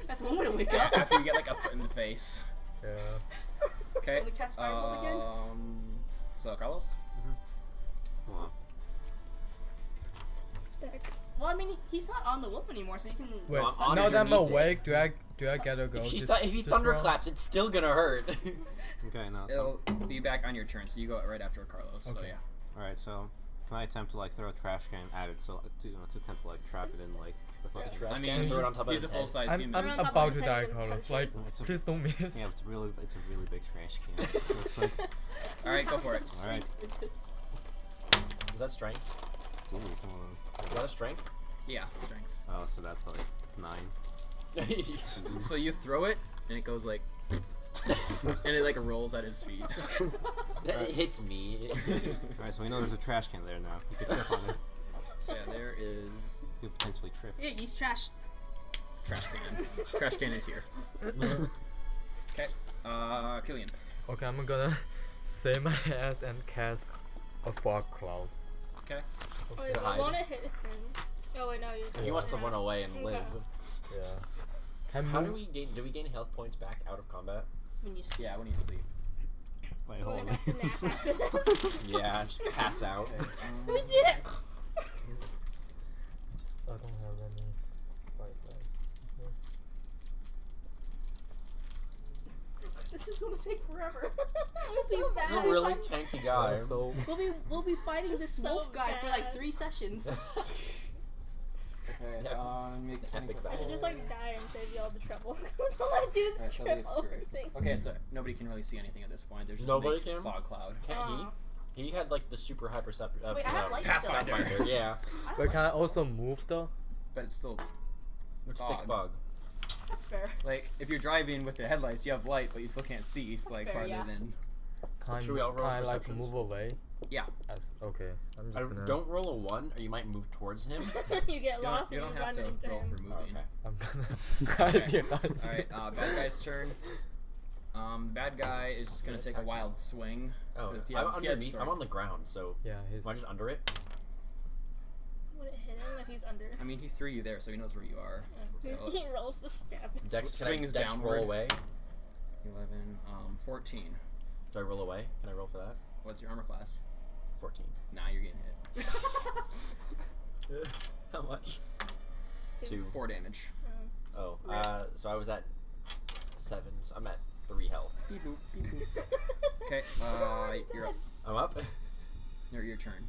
That's one way to wake up. After you get like a foot in the face. Yeah. Okay. Wanna cast Firebolt again? So Carlos. Hold on. It's back. Well, I mean, he's not on the wolf anymore, so you can. Wait, I'm on now that I'm underneath it. awake, do I get to go? If, this- if he this thunderclaps, it's still gonna hurt. Okay, no. So, It'll be back on your turn, so you go right after Carlos. So Okay. yeah. all right. So, can I attempt to like throw a trash can at it? So to attempt to like trap it in like with like a Trash I can, mean, throw it on top of he's a his head. full-size I'm, human. I'm on top of about his to head die, and Carlos. punch Like, It's a- please don't miss. Yeah, it's a really big trash can. So it's like, All right, go for it. all right. Is that strength? Ooh, hold on. Is that a strength? Yeah, strength. Oh, so that's like 9. So you throw it, and it goes like, and it like rolls at his feet. It hits me. All right, so we know there's a trash can there now. You could trip on it. So yeah, there is You could potentially trip. Yeah, he's trash. trash can. Trash can is here. Okay. Killian. Okay, I'm gonna save my ass and cast a fog cloud. Okay. Oh, wait, To I hide. want to hit him. Oh wait, no, you. He wants to run away and live. Yeah. Can How move- do we gain health points back out of combat? When you sleep. Yeah, when you sleep. Wait, We're hold gonna on. have to nap after this. Yeah, just pass out. We did it. I don't have any. Right, This is gonna take forever. We're so bad. You're a really tanky guy. So We'll be fighting this So wolf guy for like bad. 3 sessions. Okay. Yeah, Make epic I battle. should just like die and save you all the trouble. Cause all I do is Alright, so trip the over experience. things. Okay, so nobody can really see anything at this point. There's just Nobody a big can? fog cloud. Can't Uh. he had like the super high perception. Wait, I have light still. Pathfinder. Yeah. But can I also move though? But it's still It's Fog. thick fog. That's fair. like if you're driving with the headlights, you have light, but you still can't see That's like fair, farther yeah. than. Can, Should we all roll can I like perceptions? move away? Yeah. As, okay. I'm just gonna. Don't roll a 1, or you might move towards him. You get You lost don't and you have run to into roll him. for moving. Okay. I'm gonna. Okay. Yeah. All right, bad guy's turn. Bad guy is just gonna Gonna take a attack wild swing. Oh, Does he I'm have- he has a underneath. sword. I'm on the ground, so Yeah, his. am I just under it? Would it hit him if he's under? I mean, he threw you there, so he knows where you are. So- He rolls to stab him. Dex, can swing I is Dex downward. roll away? 11, 14. Do I roll away? Can I roll for that? What's your armor class? 14. Nah, you're getting hit. How much? 2. 4 damage. Oh, so I was at 7, so I'm at 3 health. Beep boop, beep boop. Okay, you're up. I'm up. Your turn.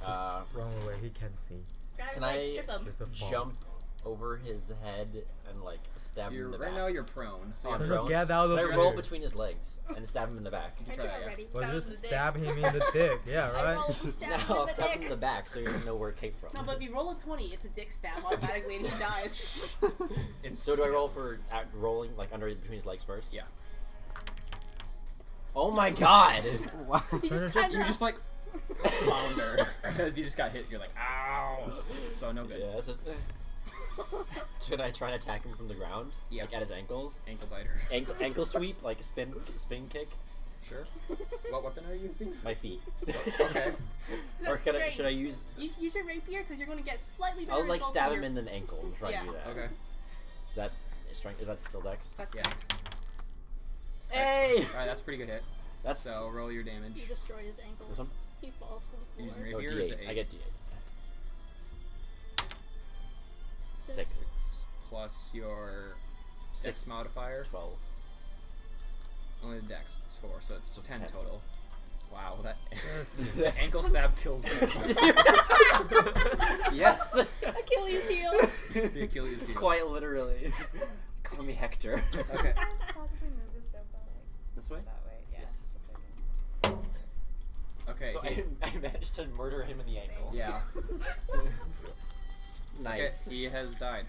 Run away. He can't see. Guys, Can like, I strip him. There's a fog. jump over his head and like stab him in the Right back? now you're prone, so Oh, you're So throw no, him? get out of Can I here. roll between his legs and stab him in the back? you I can do try that, yeah. already. Well, Stab him just in the dick. stab him in the dick. Yeah, I right. rolled to stab him No, in I'll the stab him dick. in the back so you know where it came from. No, but if you roll a 20, it's a dick stab automatically and he dies. So do I roll for rolling like under between his legs first? Yeah. Oh my god! Wow. He just You're kind You of. just like flounder because you just got hit. You're like, ow. So no good. Yeah, so, should I try and attack him from the ground? Yeah. Like at his ankles? Ankle biter. Ankle sweep, like a spin kick? Sure. What weapon are you using? My feet. Okay. Or That's should I use? Use your rapier because you're going to get slightly better I'll like results stab with him your- in the ankle and try to do that. Okay. Is that strength? Is that still dex? That's Yeah. nice. Hey! Alright, that's a pretty good hit. That's So roll your damage. You destroyed his ankle. this one. He falls to the Using floor. No, rapier is D8. it I 8? get D8. 6. 6 plus your 6 dex modifier. 12. Only the dex is 4, so it's 10 10. total. Wow, that Yes. the ankle stab kills him. Yes. Achilles heel. The Achilles heel. Quite literally. Call me Hector. Okay. Guys possibly move this sofa like This way. that way. Yeah. Yes. Okay. So I managed to murder him in the ankle. Yeah. Nice. Okay, he has died.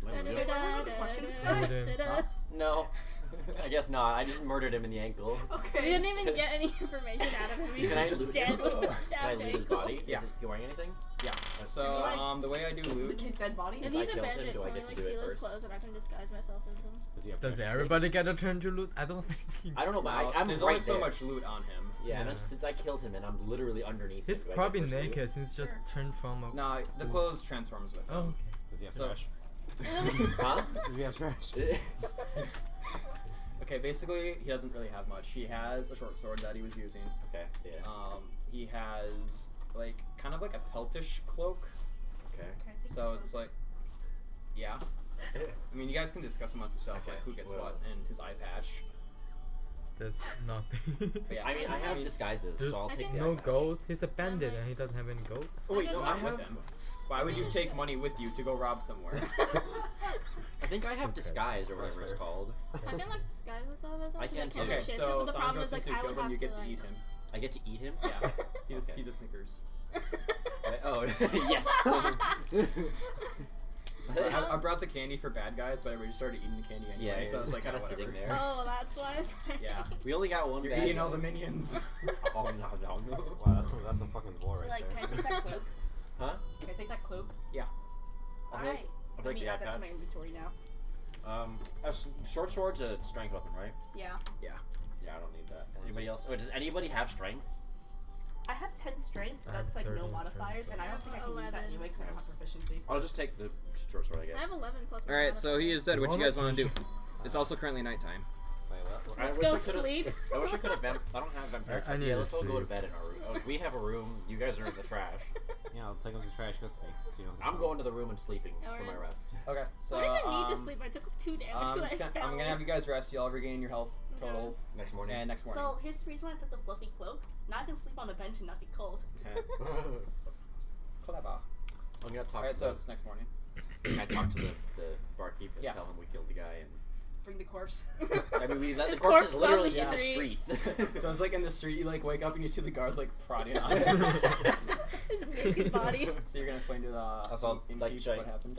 Am I really? Questions? Huh? No. I guess not. I just murdered him in the ankle. We Okay. didn't even get any information out of him. He Can I was just loot- dead with the Can I stabbed loot his ankle. body? Yeah. Is it, you wearing anything? Yeah. So Like- the way I do loot. His dead body? If Since I he's a killed him, bandit, do I can I get to like do it steal his first? clothes and I can disguise myself as him? Does he have Does trash? everybody get a turn to loot? I don't think. I don't know, but Well, I'm there's right only so there. much loot on him. Yeah, and Yeah. since I killed him and I'm literally underneath He's him, do I get probably first loot? naked since just Sure. turned from a. No, the fool. clothes transforms with him. Oh, Does he have So- trash? Huh? Does he have trash? Okay, basically he doesn't really have much. He has a short sword that he was using. Okay, yeah. He has like kind of like a peltish cloak. Okay. So it's like, yeah. I mean, you guys can discuss amongst yourself Okay, like who gets well. what and his eye patch. that's nothing. But yeah, I mean, I have disguises, There's so I'll I take think the no eye patch. gold. He's a bandit and he doesn't have any gold. Oh, wait, no, I not with have. him. Why would you take money with you to go rob somewhere? I think I have Okay. disguise or whatever it's fair. called. I can like disguise myself as I something. can that too. kind Okay, of shit, so but the problem Sandro, is like since you I would killed him, have you to get to like. eat him. I get to eat him. Yeah, Okay. he's a Snickers. Oh, yes. So I brought the candy for bad guys, but everybody just started eating the candy anyway. Yeah, so it's like kind of whatever. sitting there. Oh, that's why. I was Yeah, We only got one you're bad eating all guy. the minions. Oh no, no, no. Wow, that's some fucking lore So, right like, there. can I take that cloak? Huh? Can I take that cloak? Yeah. I'll take- Alright. I'll Let take me the eye add that to patch. my inventory now. A short sword's a strength weapon, right? Yeah. Yeah, I don't need that. Anybody else? Oh, does anybody have strength? I have 10 strength, but I have that's like no 13 modifiers, strength. and I don't think I can use that 11. anyway because I don't have proficiency. I'll just take the short sword, I I guess. have 11 plus. All right, so he is dead. What you guys want to do? What? It's also currently nighttime. Wait, what? Let's I go wish I could've- sleep. I wish I could have. I don't have vampire. I need yeah, to let's all go to sleep. bed in our room. Oh, we have a room. You guys are in the trash. Yeah, I'll take him to trash with me. So you don't have to I'm smell. going to the room and sleeping for my Alright. rest. Okay, so I didn't even need to sleep. I took 2 damage I'm because I fell. gonna have you guys rest. Y'all regain your health total, Next morning. and next morning. So here's the reason why I took the fluffy cloak. Now I can sleep on the bench and not be cold. Clever. I'm gonna talk All right, to so the. it's next morning. Can I talk to the barkeep and Yeah. tell him we killed the guy? And Bring the corpse. I mean, we let the His corpse is corpse on literally the in the street. streets. So it's like in the street. You like wake up and you see the guard like prodding on it. His naked body. So you're gonna explain to the Also, like, innkeep should I what happened?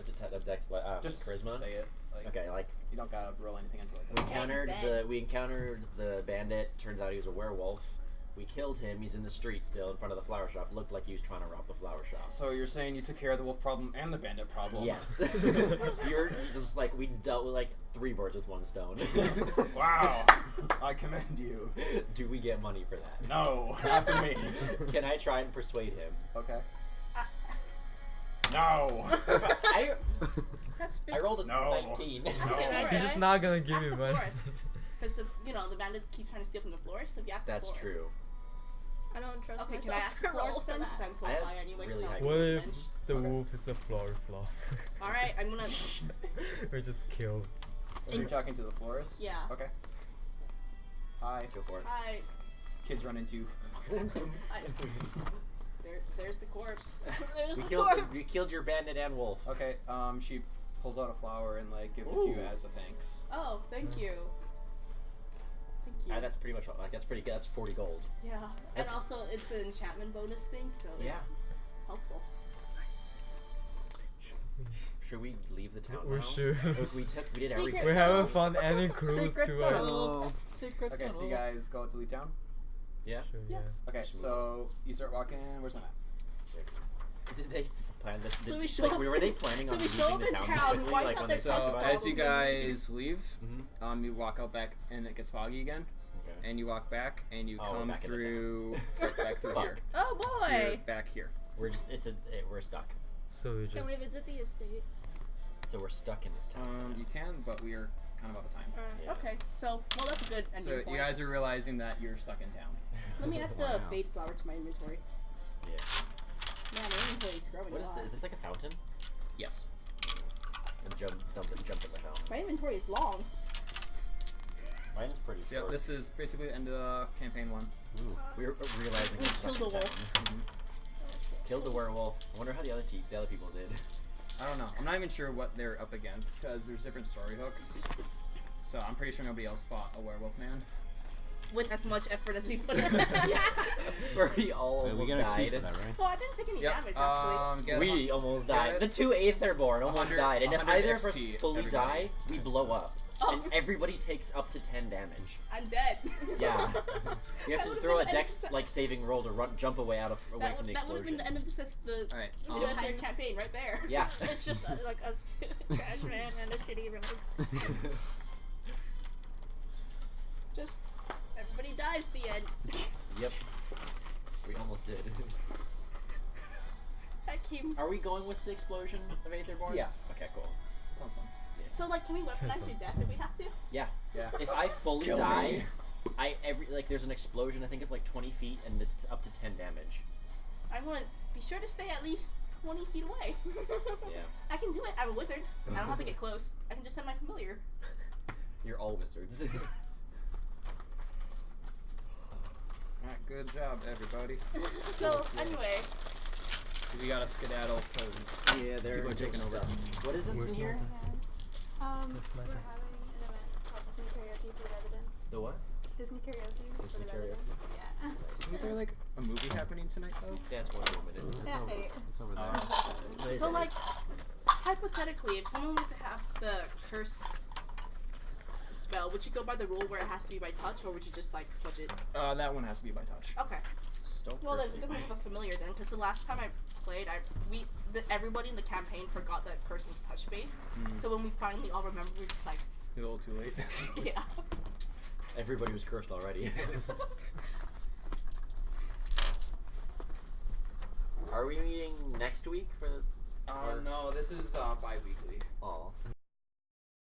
Just charisma. say it. Like, Okay, like you don't gotta roll anything until it's we out. encountered the bandit. Turns out he was a werewolf. We killed him. He's in the street still in front of the flower shop. Looked like he was trying to rob the flower shop. So you're saying you took care of the wolf problem and the bandit problem? Yes. You're just like we dealt with like 3 birds with 1 stone. Wow. I commend you. Do we get money for that? No, not for me. Can I try and persuade him? Okay. No. I That's I rolled a No. 19. No. He's just not gonna give Ask you the money. florist. Because the bandit keeps trying to steal from the florist. So if you ask That's the florist. true. I don't trust Okay, can I myself ask to the roll florist for then? that. Because I'm I close have by anyway. really so high I'll What use the if bench. the Okay. wolf is the florist law? Alright, I'm gonna. We just killed. So you're talking to the florist? Yeah. Okay. Hi. Go for it. Hi. Kids run into you. There's the corpse. There's We the killed corpse. we killed your bandit and wolf. Okay. She pulls out a flower and like gives it to you Ooh. as a thanks. Oh, thank you. Thank you. That's pretty much like that's pretty good. That's 40 gold. Yeah. And That's- also, it's an enchantment bonus thing, so helpful. Nice. Should we leave the town We now? should. Look, we did everything. Secret We haven't tunnel. found any clues Secret to tunnel. Hello. Secret Okay, so you guys go to leave town. Yeah. Sure, Yeah. yeah. Okay, so you start walking. Where's my map? Did they plan this? So did- we show like, up- were they planning so on we leaving show up the in town town, quickly, wipe like out when their they So That's saw the us? as you problem. guys leave, Mhm. you walk out back, and it gets foggy again. Okay. and you walk back, and you Oh, we're come back into through back through Fuck. here. Oh So you're boy. back here. We're just we're stuck. So we Can just we visit the estate? So we're stuck in this town. You can, but we are kind of out of time. Yeah. Okay, so well that's a good ending So point. you guys are realizing that you're stuck in town. Let me add the Wow. fade flower to my inventory. Yeah. Man, my inventory is growing What a is lot. this? Is this like a fountain? Yes. And jump in the fountain. My inventory is long. Mine's pretty So yeah, short. this is basically the end of campaign 1. Ooh, we're realizing We we're stuck killed in a town. Killed the werewolf. I wonder how the other people did. I don't know. I'm not even sure what they're up against because there's different story hooks. So I'm pretty sure nobody else fought a werewolf man. With as much effort as we put in. Where we all Wait, we almost get XP died. for that, right? Well, I didn't take any damage actually. Get We almost get died. it? The two Aetherborn almost 100 died, and if 100 either of us XP, fully everybody. die, we blow up. Oh. And everybody takes up to 10 damage. I'm dead. Yeah. You have That to would've throw a been the dex end like saving roll to jump away that from the would have been explosion. the end of the Alright. entire campaign right there. Yeah. It's just like us two, Trash Man and a shitty road. Just everybody dies at the end. Yep. We almost did. That came. Are we going with the explosion of Aetherborns? Yeah. Okay, cool. Sounds fun. So like, can we weaponize your death if we have to? Yeah. Yeah. If I fully Kill die, me. there's an explosion. I think of like 20 feet, and it's up to 10 damage. I want to be sure to stay at least 20 feet away. Yeah. I can do it. I'm a wizard. I don't have to get close. I can just send my familiar. You're all wizards. Alright, good job, everybody. So anyway, We got a skedaddle because Yeah, they're people are taking over. What is this in here? We're having an event called Disney Karaoke for the residents. The what? Disney Karaoke Disney for the karaoke? residents. Yeah. Isn't there like a movie happening tonight though? Yeah, it's one limited. Yeah. It's over there. so like, hypothetically, if someone were to have the curse spell, would you go by the rule where it has to be by touch, or would you just like fudge it? That one has to be by touch. Okay. Don't Well, then curse it's good to me. have a familiar then, because the last time I played, everybody in the campaign forgot that curse was touch based. So when we finally all remembered, we were just like, A little too late. yeah. Everybody was cursed already. Are we meeting next week for the? No, this is bi-weekly. Oh.